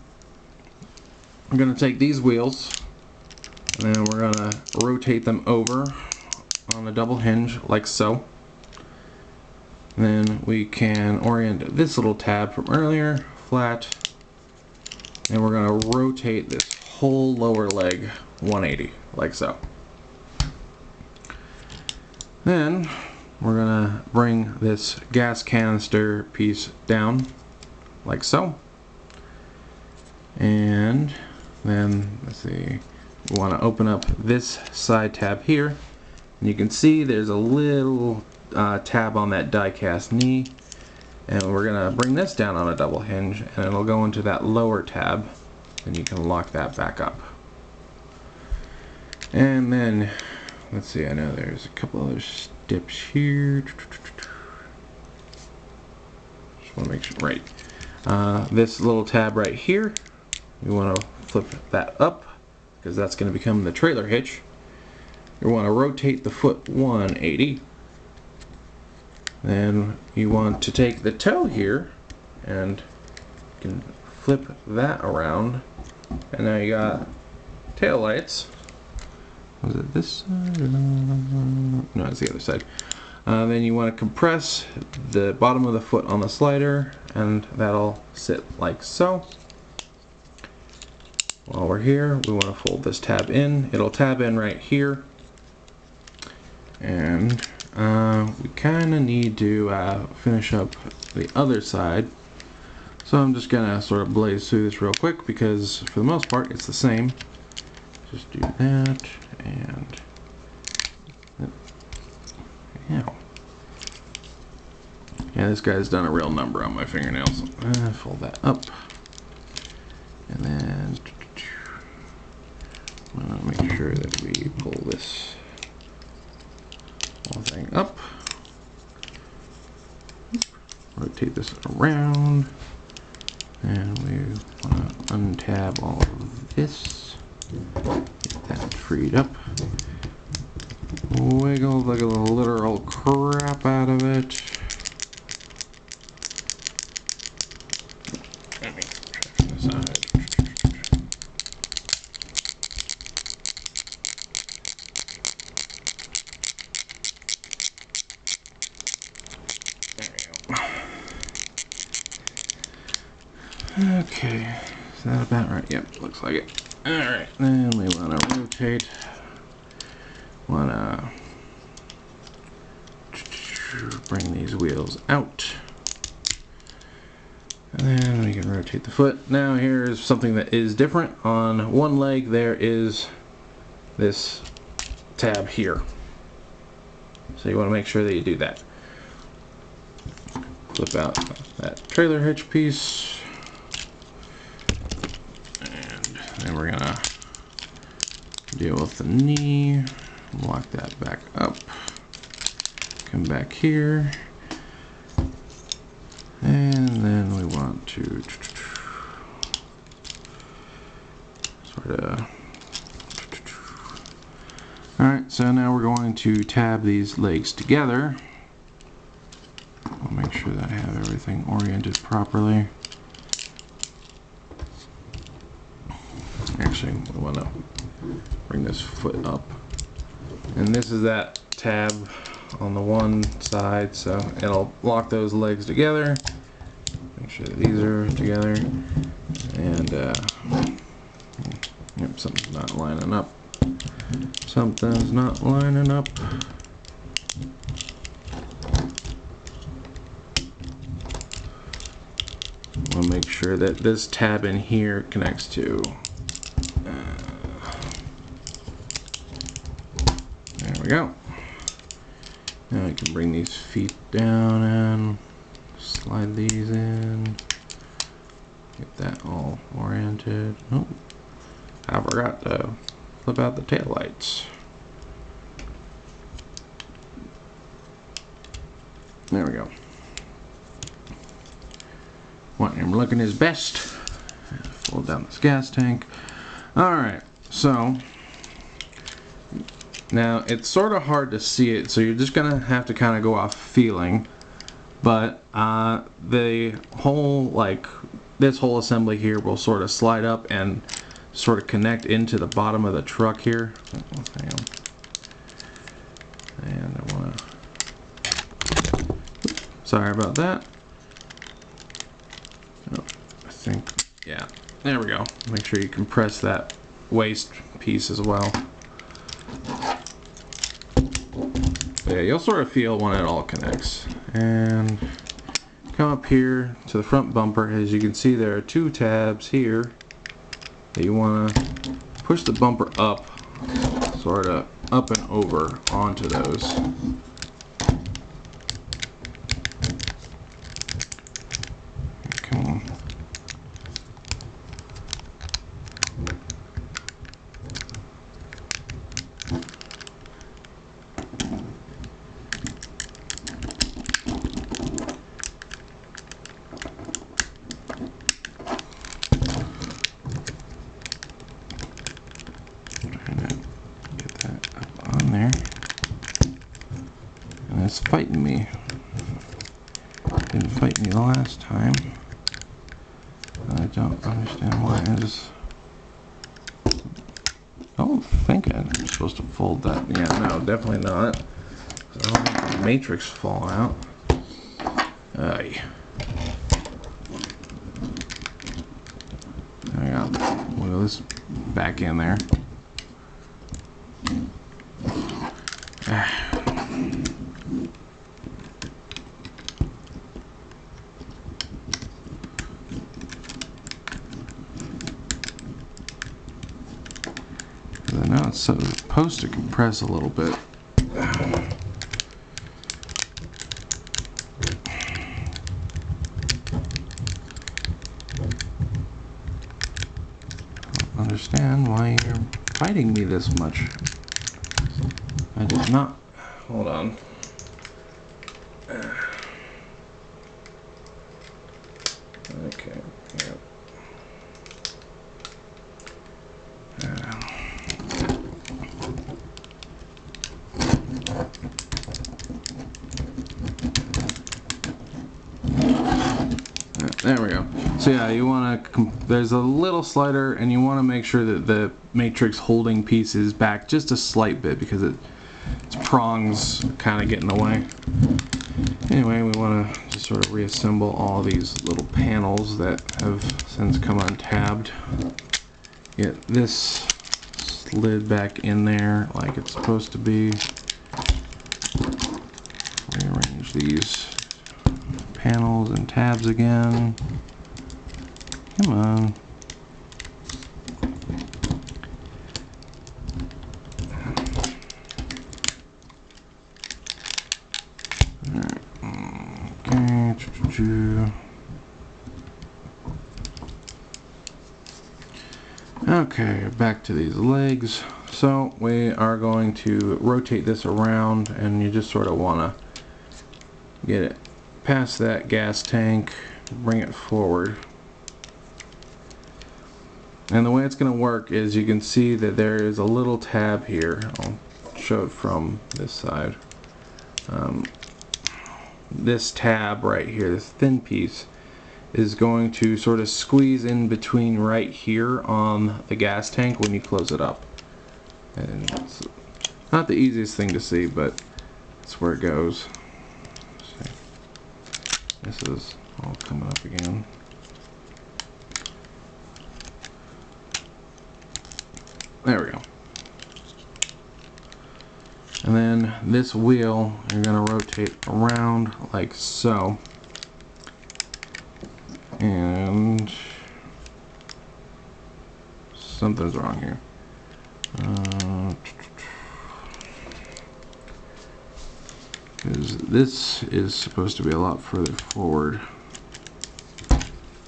I'm going to take these wheels, and then we're going to rotate them over on a double hinge like so. Then we can orient this little tab from earlier flat, and we're going to rotate this whole lower leg 180 like so. Then we're going to bring this gas canister piece down like so. And then, let's see, we want to open up this side tab here, and you can see there's a little tab on that die cast knee, and we're going to bring this down on a double hinge, and it'll go into that lower tab, and you can lock that back up. And then, let's see, I know there's a couple other steps here. Just want to make sure, right. This little tab right here, you want to flip that up, because that's going to become the trailer hitch. You want to rotate the foot 180. Then you want to take the toe here, and you can flip that around, and now you got tail lights. Was it this side? No, it's the other side. Then you want to compress the bottom of the foot on the slider, and that'll sit like so. While we're here, we want to fold this tab in. It'll tab in right here. And we kind of need to finish up the other side. So I'm just going to sort of blaze through this real quick, because for the most part it's the same. Just do that, and yeah, this guy's done a real number on my fingernails. Fold that up, and then I'm going to make sure that we pull this whole thing up, rotate this around, and we want to untab all of this, get that freed up, wiggle the literal crap out of it. Let me check this side. Okay, is that about right? Yep, looks like it. Alright, then we want to rotate. Want to bring these wheels out. And then we can rotate the foot. Now here's something that is different. On one leg there is this tab here. So you want to make sure that you do that. Flip out that trailer hitch piece. And we're gonna deal with the knee, lock that back up, come back here, and then we want to sort of, alright, so now we're going to tab these legs together. I'll make sure that I have everything oriented properly. Actually, we want to bring this foot up, and this is that tab on the one side, so it'll lock those legs together. Make sure that these are together, and Yep, something's not lining up. Something's not lining up. We'll make sure that this tab in here connects to. There we go. Now I can bring these feet down and slide these in. Get that all oriented. Oh, I forgot to flip out the taillights. There we go. Want him looking his best. Fold down this gas tank. Alright, so now it's sort of hard to see it, so you're just gonna have to kind of go off feeling. But the whole, like, this whole assembly here will sort of slide up and sort of connect into the bottom of the truck here. Hang on. And I want to. Sorry about that. Oh, I think, yeah, there we go. Make sure you compress that waist piece as well. Yeah, you'll sort of feel when it all connects. And come up here to the front bumper. As you can see, there are two tabs here that you want to push the bumper up, sort of up and over onto those. Come on. There, and it's fighting me. Didn't fight me the last time. I don't understand why it is. I don't think I'm supposed to fold that. Yeah, no, definitely not. So I'll make the matrix fall out. Aye. There we go. Wheel this back in there. I know it's supposed to compress a little bit. I don't understand why you're fighting me this much. I did not. Hold on. Okay. Yep. There we go. So yeah, you want to, there's a little slider, and you want to make sure that the matrix holding piece is back just a slight bit, because its prongs kind of get in the way. Anyway, we want to just sort of reassemble all these little panels that have since come untabbed. Get this slid back in there like it's supposed to be. Rearrange these panels and tabs again. Come on. Okay, back to these legs. So we are going to rotate this around, and you just sort of want to get it past that gas tank, bring it forward. And the way it's going to work is, you can see that there is a little tab here. I'll show it from this side. This tab right here, this thin piece, is going to sort of squeeze in between right here on the gas tank when you close it up. And it's not the easiest thing to see, but that's where it goes. This is all coming up again. there we go. And then this wheel, you're going to rotate around like so. And something's wrong here. Because this is supposed to be a lot further forward.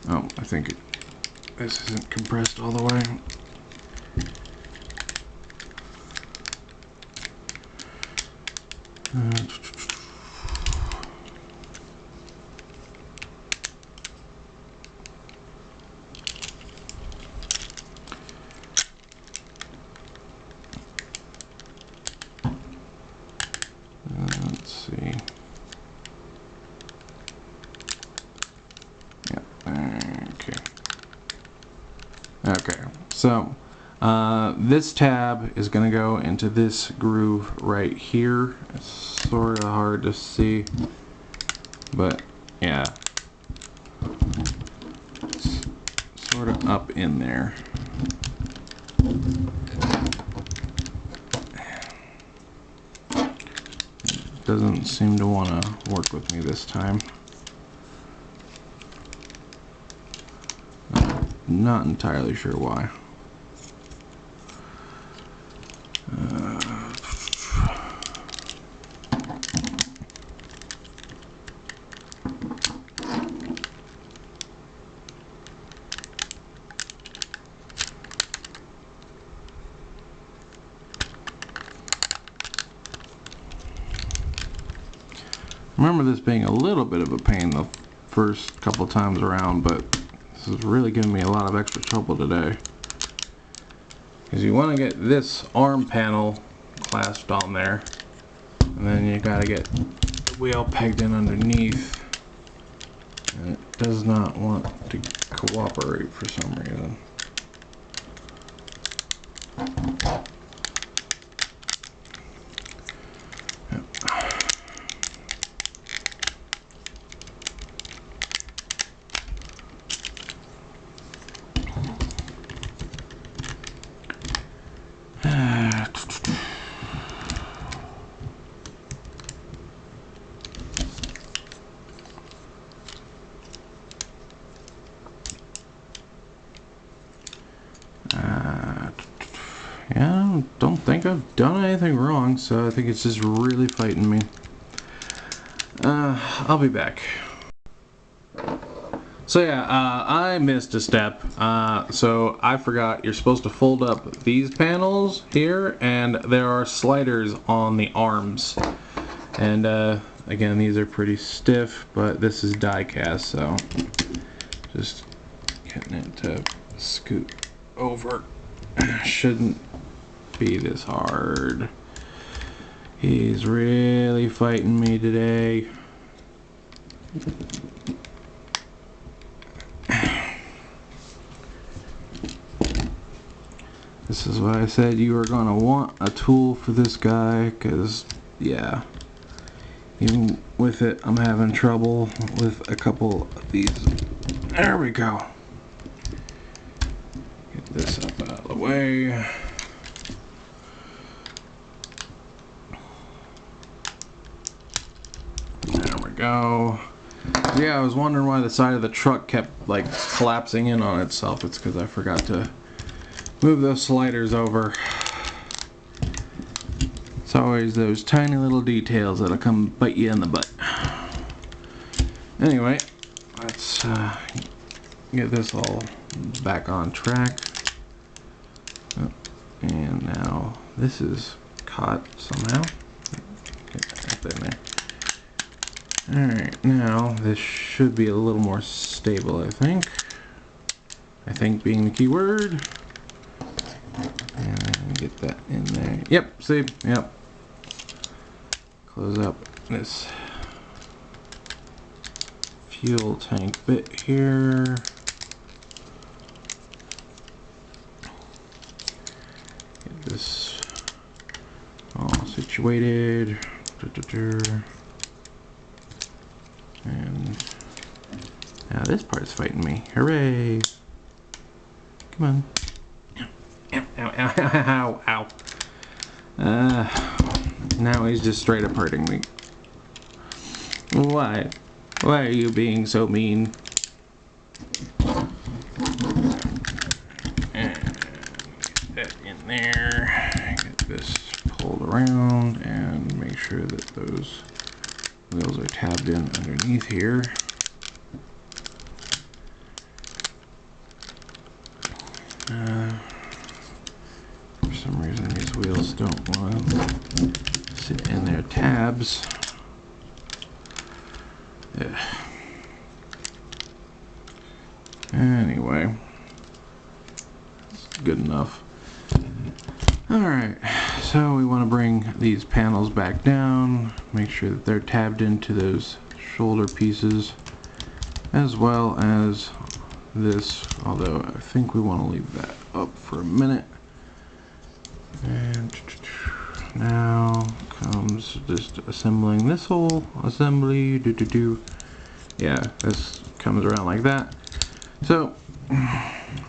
Oh, I think this isn't compressed all the way. Let's see. Yeah, okay, so this tab is going to go into this groove right here. It's sort of hard to see, but yeah, it's sort of up in there. It doesn't seem to want to work with me this time. Not entirely sure why. I remember this being a little bit of a pain the first couple times around, but this is really giving me a lot of extra trouble today. Because you want to get this arm panel clasped on there, and then you got to get the wheel pegged in underneath, and it does not want to cooperate for some reason. Yeah, I don't think I've done anything wrong, so I think it's just really fighting me. I'll be back. So yeah, I missed a step. So I forgot you're supposed to fold up these panels here, and there are sliders on the arms. And again, these are pretty stiff, but this is die cast, so just getting it to scoot over shouldn't be this hard. He's really fighting me today. This is why I said you were gonna want a tool for this guy, because yeah, even with it I'm having trouble with a couple of these. There we go. Get this up out of the way. There we go. Yeah, I was wondering why the side of the truck kept like collapsing in on itself. It's because I forgot to move those sliders over. It's always those tiny little details that'll come bite you in the butt. Anyway, let's get this all back on track. Oh, and now this is caught somehow. Get that in there. Alright, now this should be a little more stable, I think. I think being the key word. And get that in there. Yep, see? Yep. Close up this fuel tank bit here. Get this all situated. And now this part's fighting me. Hooray! Come on. Ow, ow, ow, ow, ow. Now he's just straight up hurting me. Why? Why are you being so mean? And get that in there. Get this pulled around and make sure that those wheels are tabbed in underneath here. For some reason these wheels don't want to sit in their tabs. Yeah. Anyway, that's good enough. Alright, so we want to bring these panels back down, make sure that they're tabbed into those shoulder pieces, as well as this, although I think we want to leave that up for a minute. And now comes just assembling this whole assembly. Yeah, this comes around like that. So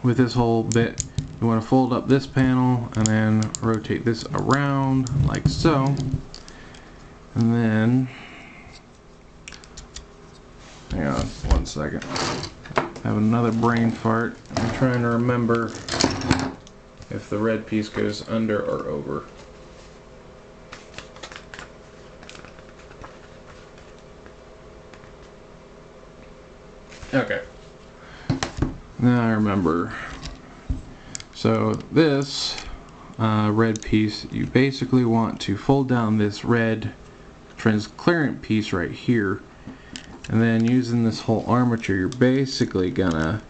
with this whole bit, you want to fold up this panel and then rotate this around like so, and then hang on one second, I have another brain fart. I'm trying to remember if the red piece goes under or over. Okay, now I remember. So this red piece, you basically want to fold down this red transparent piece right here, and then using this whole armature, you're basically gonna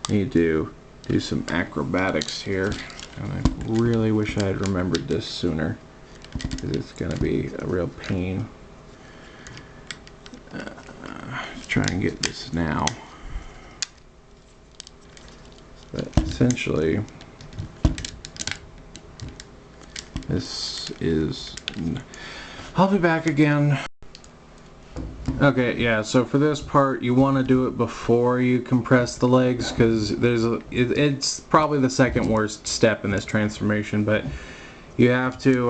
need to do some acrobatics here. And I really wish I had remembered this sooner, because it's gonna be a real pain. Try and get this now. But essentially, this is, I'll be back again. Okay, yeah, so for this part you want to do it before you compress the legs, because it's probably the second worst step in this transformation, but you have to,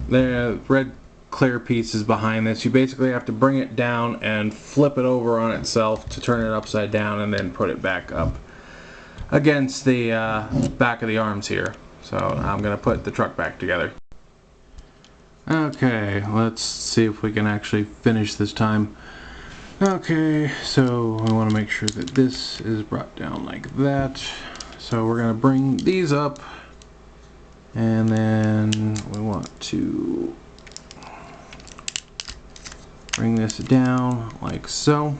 the red clear piece is behind this. You basically have to bring it down and flip it over on itself to turn it upside down, and then put it back up against the back of the arms here. So I'm going to put the truck back together. Okay, let's see if we can actually finish this time. Okay, so we want to make sure that this is brought down like that. So we're going to bring these up, and then we want to bring this down like so.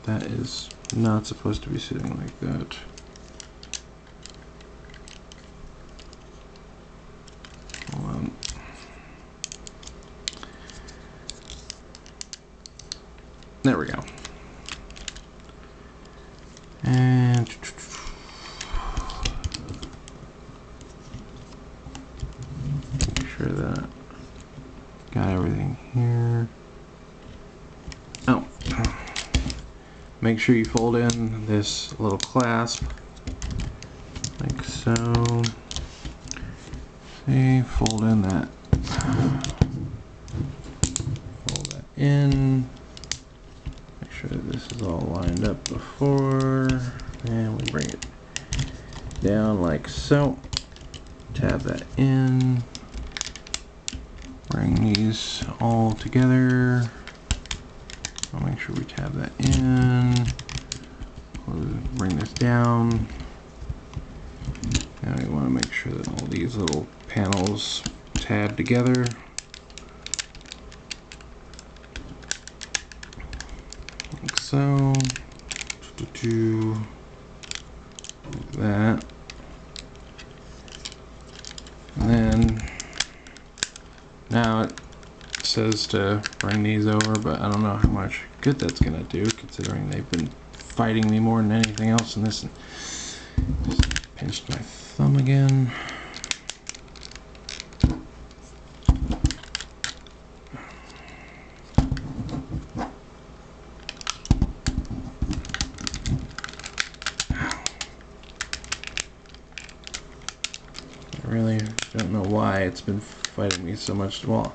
That is not supposed to be sitting like that. Hold on. There we go. And make sure that got everything here. Oh, make sure you fold in this little clasp like so. See, fold in that. Fold that in. Make sure that this is all lined up before, and we bring it down like so. Tab that in. Bring these all together. I'll make sure we tab that in. We'll bring this down. Now we want to make sure that all these little panels tab together. Like so. Like that. And then now it says to bring these over, but I don't know how much good that's gonna do, considering they've been fighting me more than anything else in this. Just pinched my thumb again. it's been fighting me so much. Well,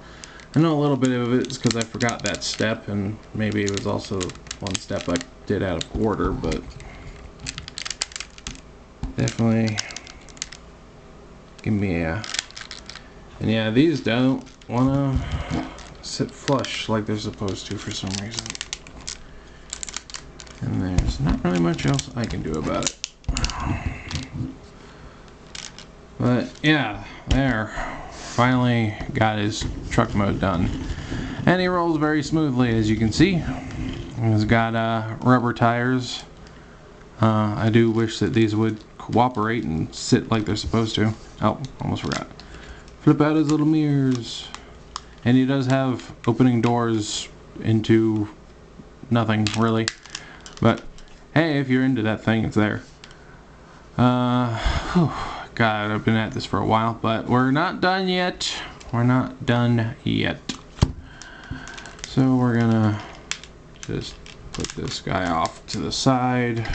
I know a little bit of it is because I forgot that step, and maybe it was also one step I did out of order, but definitely give me a... And yeah, these don't want to sit flush like they're supposed to for some reason. And there's not really much else I can do about it. But yeah, there. Finally got his truck mode done. And he rolls very smoothly, as you can see. He's got rubber tires. I do wish that these would cooperate and sit like they're supposed to. Oh, almost forgot. Flip out his little mirrors. And he does have opening doors into nothing, really. But hey, if you're into that thing, it's there. God, I've been at this for a while, but we're not done yet. We're not done yet. So we're gonna just put this guy off to the side.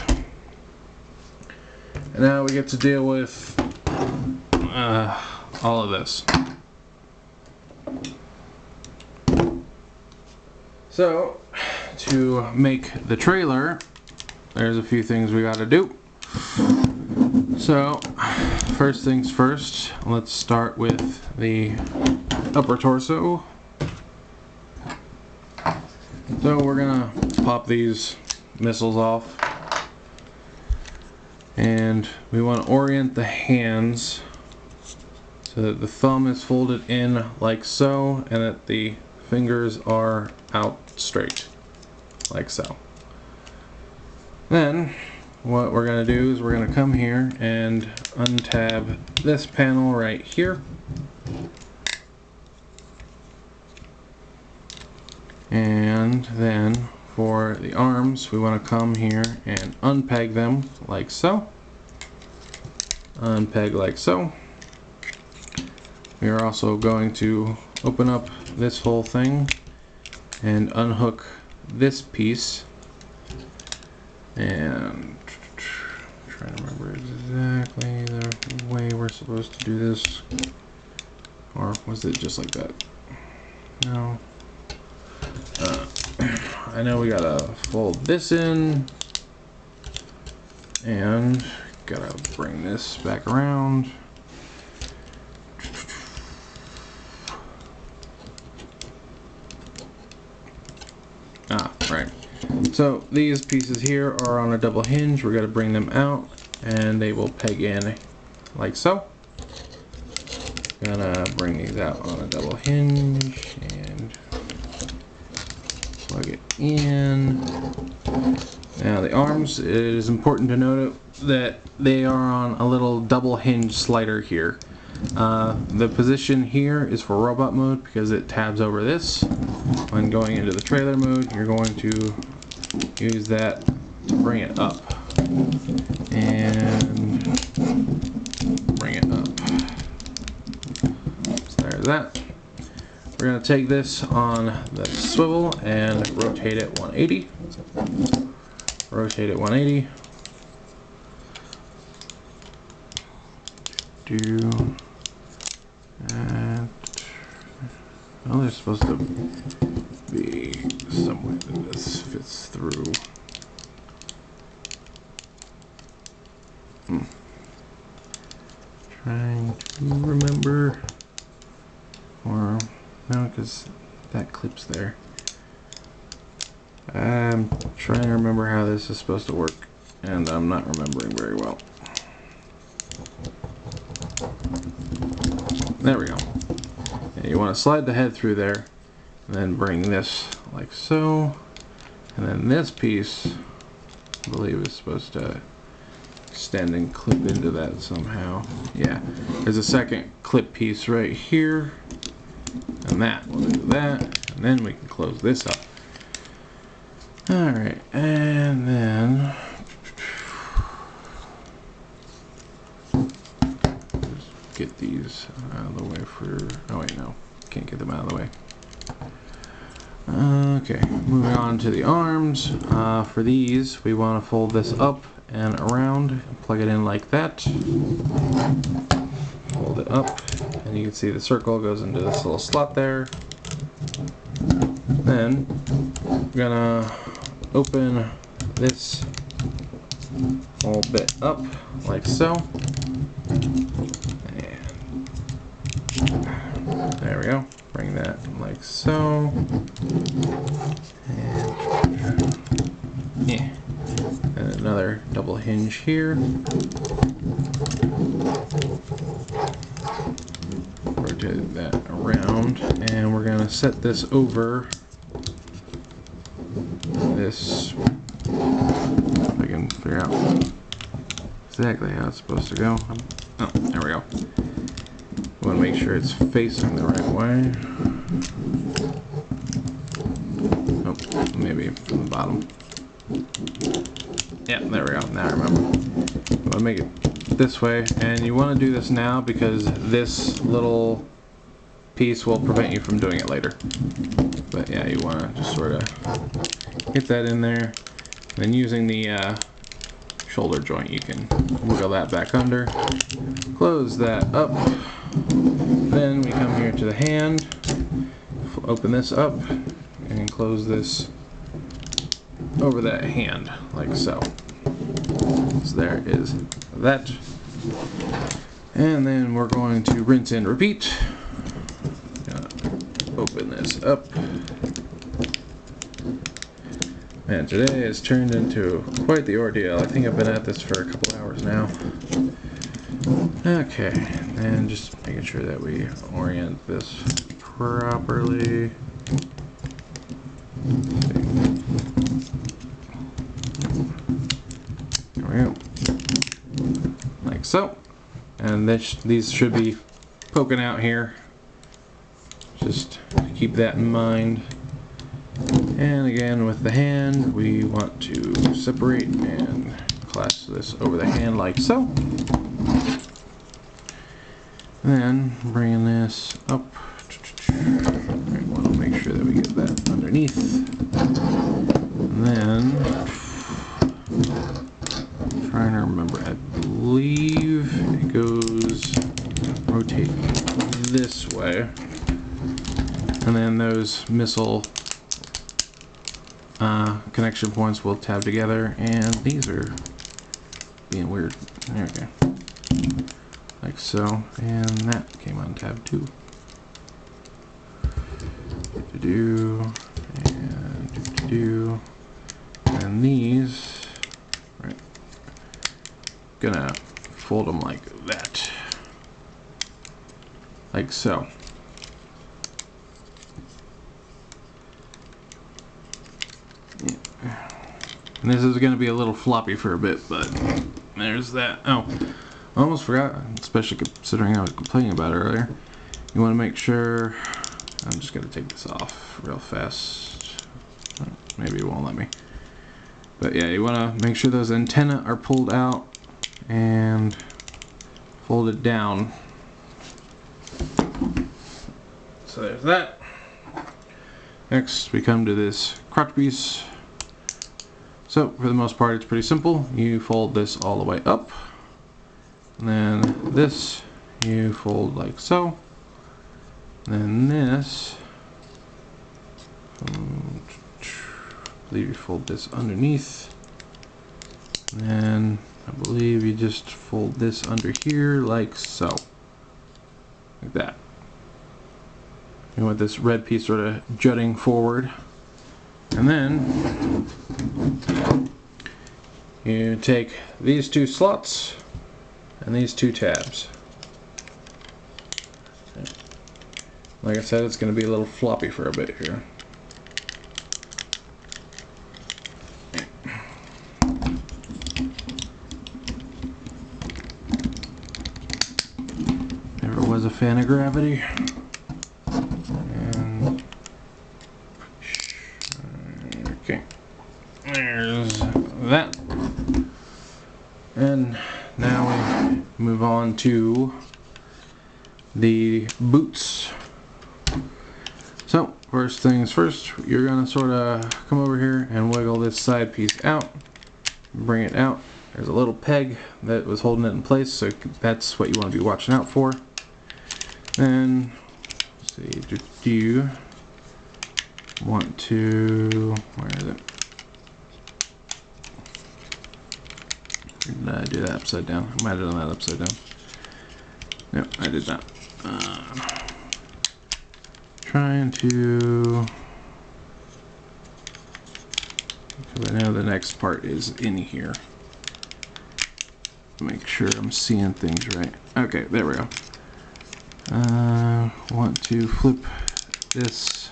And now we get to deal with all of this. So, to make the trailer, there's a few things we gotta do. So, first things first, let's start with the upper torso. So we're gonna pop these missiles off. And we want to orient the hands so that the thumb is folded in like so, and that the fingers are out straight, like so. Then what we're going to do is we're going to come here and untab this panel right here. And then for the arms, we want to come here and unpeg them like so. Unpeg like so. We are also going to open up this whole thing and unhook this piece. And trying to remember exactly the way we're supposed to do this. Or was it just like that? No. I know we gotta fold this in and gotta bring this back around. Right. So these pieces here are on a double hinge. We're gonna bring them out and they will peg in like so. Gonna bring these out on a double hinge and plug it in. Now the arms, it is important to note that they are on a little double hinge slider here. The position here is for robot mode because it tabs over this. When going into the trailer mode, you're going to use that to bring it up. And bring it up. So there's that. We're going to take this on the swivel and rotate it 180. Rotate it 180. And well, there's supposed to be some way that this fits through. Trying to remember, or no, because that clips there. I'm trying to remember how this is supposed to work, and I'm not remembering very well. There we go. And you want to slide the head through there, and then bring this like so, and then this piece, I believe, is supposed to extend and clip into that somehow. Yeah, there's a second clip piece right here, and that will do that, and then we can close this up. Alright, and then just get these out of the way for, oh wait, no, can't get them out of the way. Okay, moving on to the arms. For these, we want to fold this up and around, plug it in like that, fold it up and you can see the circle goes into this little slot there. Then I'm gonna open this whole bit up like so. And there we go. Bring that like so. And yeah. And another double hinge here. Rotate that around, and we're gonna set this over this. If I can figure out exactly how it's supposed to go. Oh, there we go. We want to make sure it's facing the right way. Oh, maybe from the bottom. Yeah, there we go. Now I remember. You want to make it this way, and you want to do this now because this little piece will prevent you from doing it later. But yeah, you want to just sort of get that in there. Then using the shoulder joint, you can wiggle that back under, close that up. Then we come here to the hand, open this up, and close this over that hand, like so. So there is that. And then we're going to rinse and repeat. Open this up. Man, today has turned into quite the ordeal. I think I've been at this for a couple hours now. Okay, and just making sure that we orient this properly. There we go. Like so. And these should be poking out here. Just keep that in mind. And again, with the hand, we want to separate and clasp this over the hand like so. Then bringing this up. We want to make sure that we get that underneath. And then trying to remember, I believe it goes rotate this way. And then those missile connection points will tab together, and these are being weird. There we go. Like so, and that came on tab too. And these, right, gonna fold them like that. Like so. And this is going to be a little floppy for a bit, but there's that. Oh, I almost forgot, especially considering I was complaining about it earlier. You want to make sure, I'm just going to take this off real fast. Maybe it won't let me. But yeah, you want to make sure those antennae are pulled out and folded down. So there's that. Next, we come to this crotch piece. So, for the most part, it's pretty simple. You fold this all the way up. And then this, you fold like so. And then this, I believe you fold this underneath. And then I believe you just fold this under here like so. Like that. You want this red piece sort of jutting forward. And then you take these two slots and these two tabs. Like I said, it's going to be a little floppy for a bit here. Never was a fan of gravity. And okay, there's that. And now we move on to the boots. So first things first, you're gonna sort of come over here and wiggle this side piece out, bring it out. There's a little peg that was holding it in place, so that's what you want to be watching out for. Then, let's see, do you want to, where is it? Did I do that upside down? I might have done that upside down. No, I did not. Trying to, because I know the next part is in here. Make sure I'm seeing things right. Okay, there we go. Want to flip this.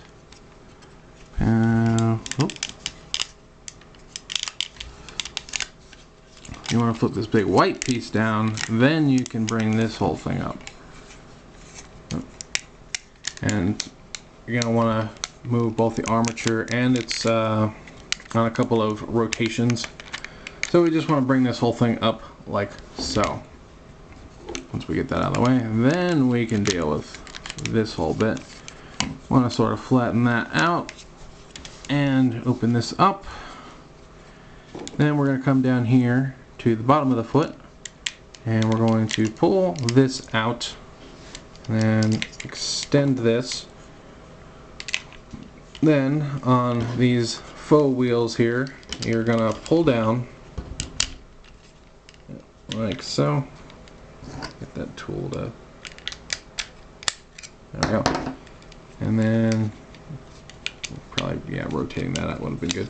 You want to flip this big white piece down, then you can bring this whole thing up. And you're going to want to move both the armature and it's on a couple of rotations. So we just want to bring this whole thing up like so. Once we get that out of the way, then we can deal with this whole bit. Want to sort of flatten that out and open this up. Then we're going to come down here to the bottom of the foot and we're going to pull this out and extend this. Then on these faux wheels here, you're going to pull down like so. Get that tool to, there we go. And then probably, yeah, rotating that out would have been good.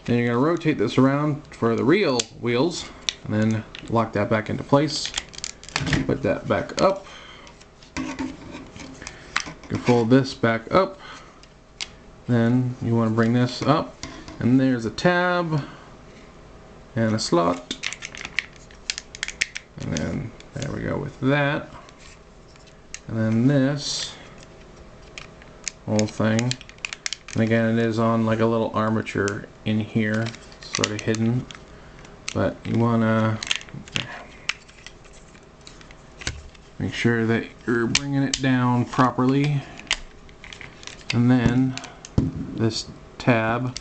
Then you're going to rotate this around for the real wheels and then lock that back into place. Put that back up. You can fold this back up. Then you want to bring this up and there's a tab and a slot. And then there we go with that. And then this whole thing. And again, it is on like a little armature in here, sort of hidden. But you want to make sure that you're bringing it down properly. And then this tab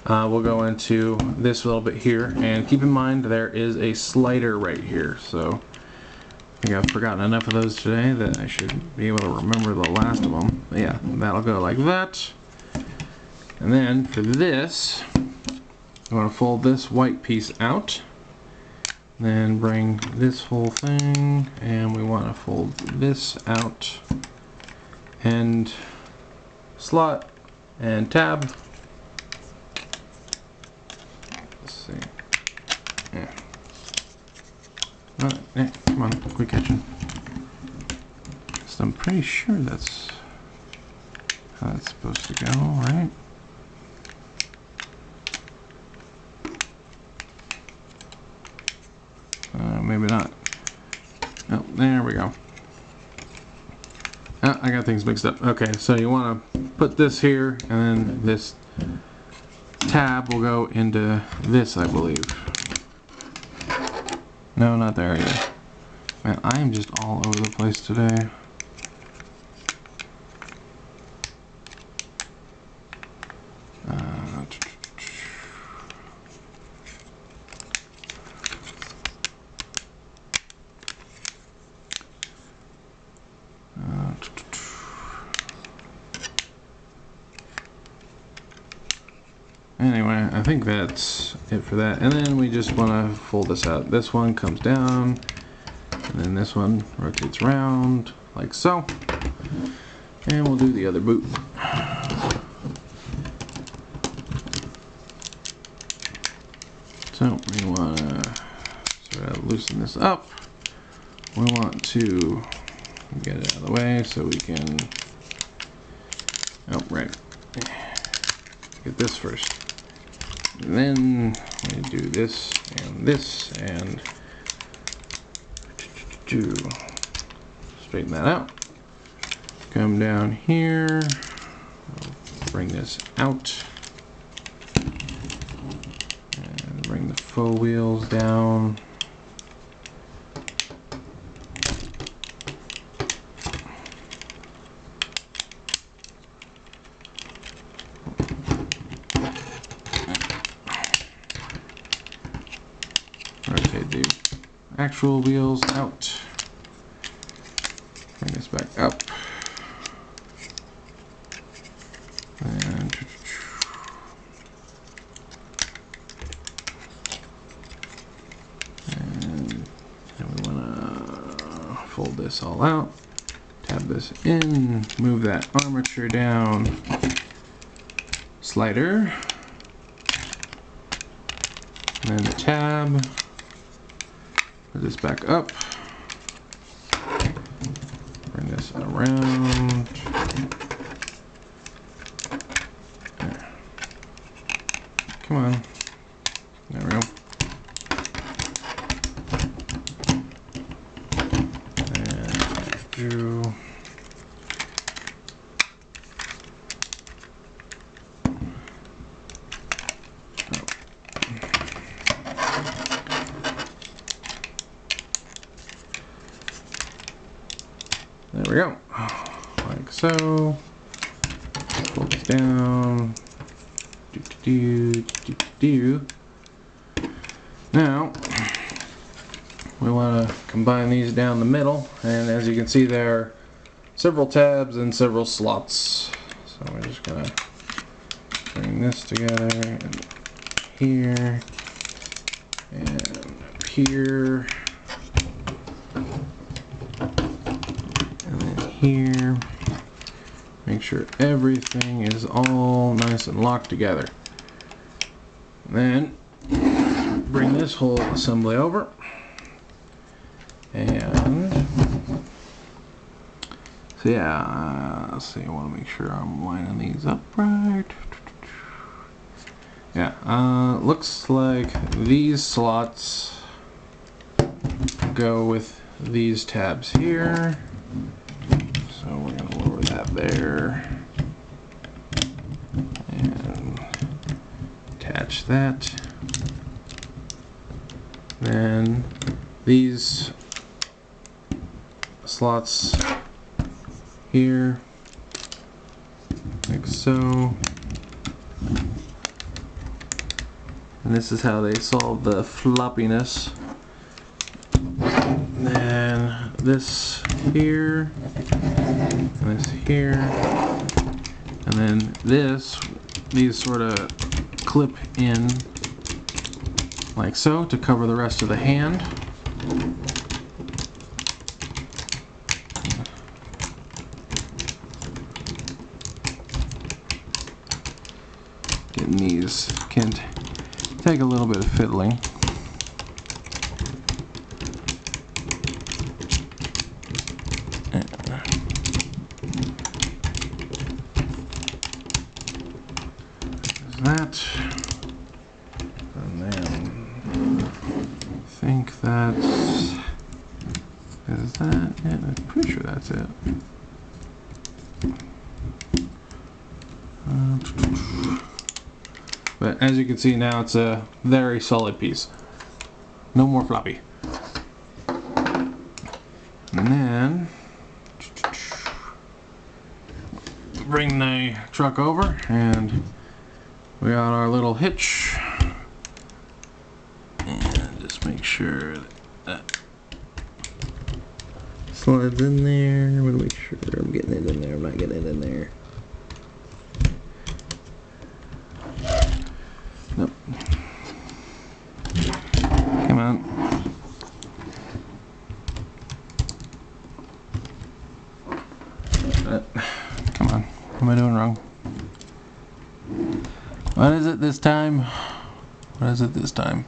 will go into this little bit here. And keep in mind there is a slider right here. So I think I've forgotten enough of those today that I should be able to remember the last of them. But yeah, that'll go like that. And then for this, you want to fold this white piece out. Then bring this whole thing, and we want to fold this out. And slot and tab. Let's see. Yeah. Yeah, come on, quit catching. So I'm pretty sure that's how it's supposed to go, right? Maybe not. Oh, there we go. Oh, I got things mixed up. Okay, so you want to put this here, and then this tab will go into this, I believe. No, not there either. Man, I am just all over the place today. Anyway, I think that's it for that. And then we just want to fold this out. This one comes down, and then this one rotates around like so. And we'll do the other boot. So we want to sort of loosen this up. We want to get it out of the way so we can, oh, right. Get this first. And then we do this and straighten that out. Come down here, bring this out, and bring the faux wheels down. Rotate the actual wheels out. Bring this back up. this all out. Tab this in, move that armature down. Slider. And then the tab. Put this back up. Bring this around. There. Come on. There we go. And through. There we go, like so. Pull this down. Now, we want to combine these down the middle, and as you can see, there are several tabs and several slots. So we're just gonna bring this together, and here, and here. Here, make sure everything is all nice and locked together. Then bring this whole assembly over, and so yeah, let's see. I want to make sure I'm lining these up right. Yeah, looks like these slots go with these tabs here. So we're going to lower that there and attach that. Then these slots here, like so. And this is how they solve the floppiness. Then this here, and this here, and then these sort of clip in like so to cover the rest of the hand. Getting these can take a little bit of fiddling. That, and then I think that's, is that it? I'm pretty sure that's it. But as you can see now, it's a very solid piece. No more floppy. And then bring the truck over, and we got our little hitch, and just make sure that slides in there. I'm gonna make sure I'm getting it in there. I'm not getting it in there. Nope. Come on. Come on. What am I doing wrong? What is it this time? What is it this time?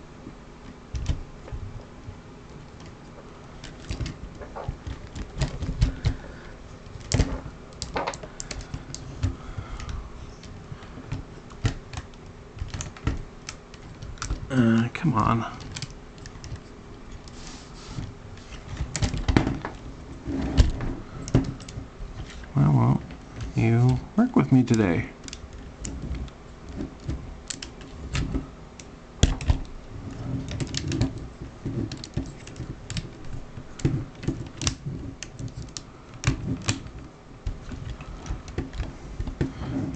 Come on. Why won't you work with me today?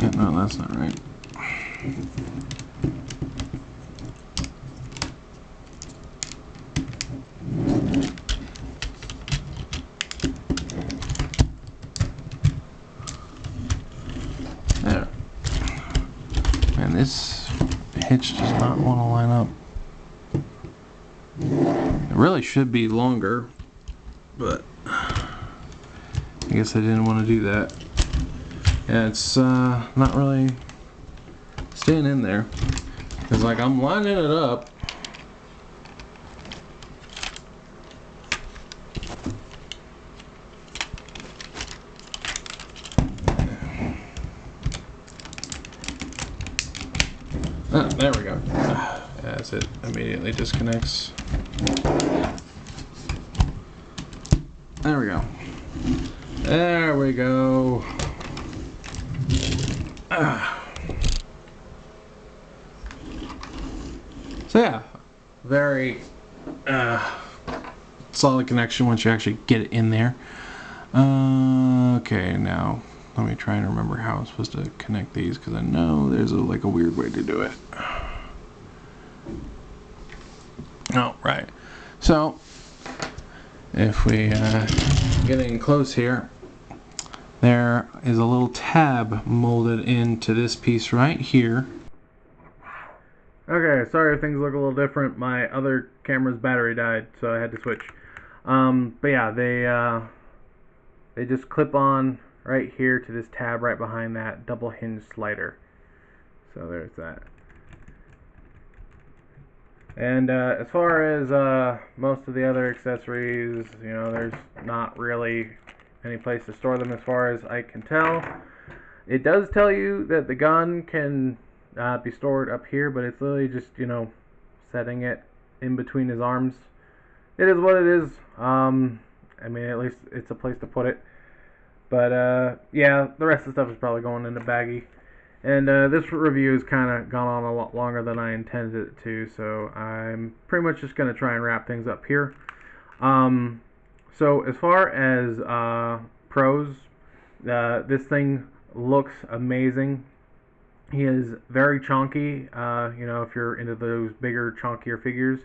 Yeah, no, that's not right. There. And this hitch does not want to line up. It really should be longer, but guess I didn't want to do that. Yeah, it's not really staying in there. It's like I'm lining it up. Ah, there we go. As it immediately disconnects. There we go. There we go. So yeah, very solid connection once you actually get it in there. Okay, now let me try and remember how I'm supposed to connect these, because I know there's like a weird way to do it. Oh, right. So if we get in close here, there is a little tab molded into this piece right here. Okay, sorry if things look a little different. My other camera's battery died, so I had to switch. But yeah, they just clip on right here to this tab right behind that double hinge slider. So there's that. And as far as most of the other accessories, you know, there's not really any place to store them as far as I can tell. It does tell you that the gun can be stored up here, but it's literally just, you know, setting it in between his arms. It is what it is. I mean, at least it's a place to put it. But yeah, the rest of the stuff is probably going in the baggie. And this review has kind of gone on a lot longer than I intended it to, so I'm pretty much just going to try and wrap things up here. So as far as pros, this thing looks amazing. He is very chunky, you know, if you're into those bigger, chunkier figures.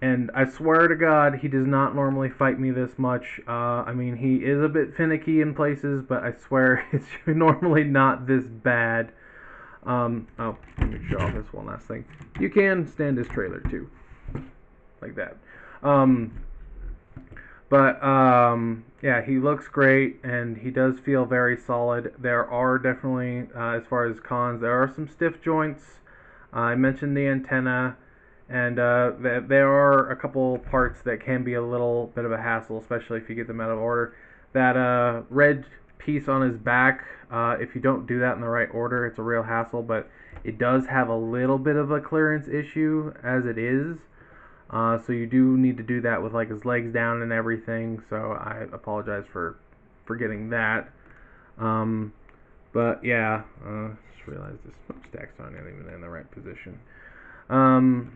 And I swear to God, he does not normally fight me this much. I mean, he is a bit finicky in places, but I swear it's normally not this bad. Oh, let me show off this one last thing. You can stand his trailer too, like that. Yeah, he looks great, and he does feel very solid. There are definitely, as far as cons, there are some stiff joints. I mentioned the antenna, and there are a couple parts that can be a little bit of a hassle, especially if you get them out of order. That red piece on his back, if you don't do that in the right order, it's a real hassle, but it does have a little bit of a clearance issue as it is. So you do need to do that with like his legs down and everything, so I apologize for forgetting that. But yeah, just realized this smokestack's not even in the right position. I'd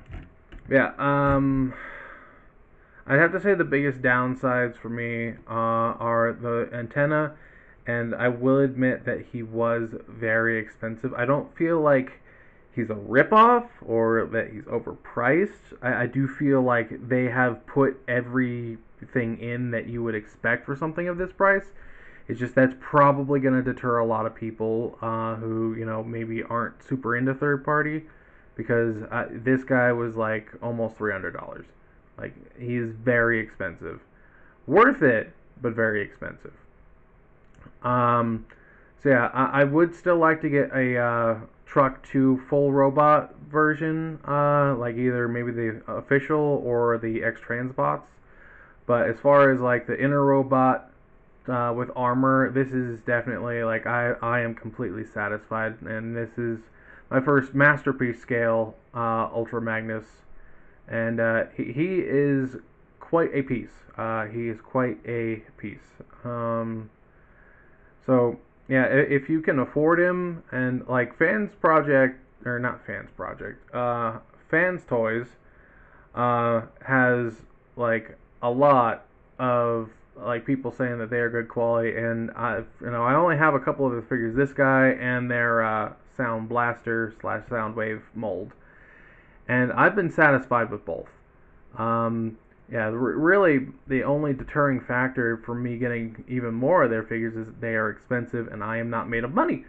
have to say the biggest downsides for me are the antenna, and I will admit that he was very expensive. I don't feel like he's a ripoff or that he's overpriced. I do feel like they have put everything in that you would expect for something of this price. It's just that's probably going to deter a lot of people who, you know, maybe aren't super into third party, because this guy was like almost $300. Like, he is very expensive. Worth it, but very expensive. So yeah, I would still like to get a Truck 2 full robot version, like either maybe the official or the X-Trans bots. But as far as like the inner robot with armor, this is definitely like I am completely satisfied, and this is my first masterpiece scale Ultra Magnus, and he is quite a piece. He is quite a piece. So yeah, if you can afford him, and like Fans Project, or not Fans Project, Fans Toys has like a lot of like people saying that they are good quality, and I only have a couple of the figures, this guy and their Sound Blaster / Soundwave mold, and I've been satisfied with both. Yeah, really the only deterring factor for me getting even more of their figures is they are expensive, and I am not made of money.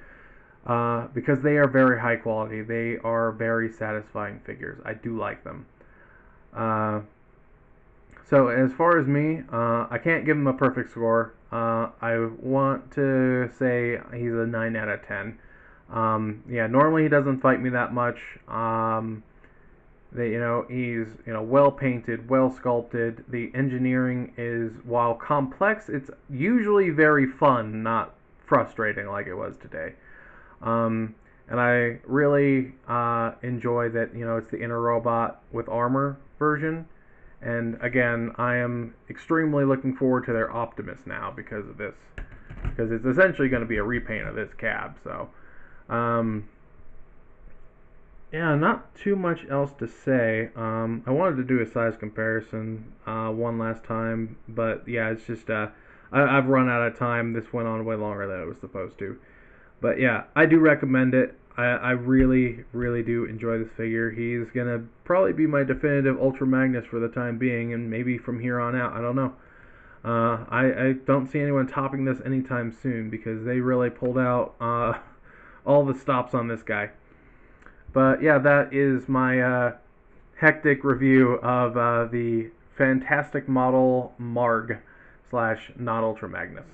Because they are very high quality. They are very satisfying figures. I do like them. So as far as me, I can't give him a perfect score. I want to say he's a 9 out of 10. Yeah, normally he doesn't fight me that much. He's well painted, well sculpted. The engineering is, while complex, it's usually very fun, not frustrating like it was today. And I really enjoy that it's the inner robot with armor version. And again, I am extremely looking forward to their Optimus now because of this, because it's essentially going to be a repaint of this cab. So, um, yeah, not too much else to say. I wanted to do a size comparison one last time, but yeah, it's just I've run out of time. This went on way longer than it was supposed to. But yeah, I do recommend it. I really, really do enjoy this figure. He's gonna probably be my definitive Ultra Magnus for the time being, and maybe from here on out. I don't know. I don't see anyone topping this anytime soon because they really pulled out all the stops on this guy. But yeah, that is my hectic review of the fantastic model margh slash not Ultra Magnus.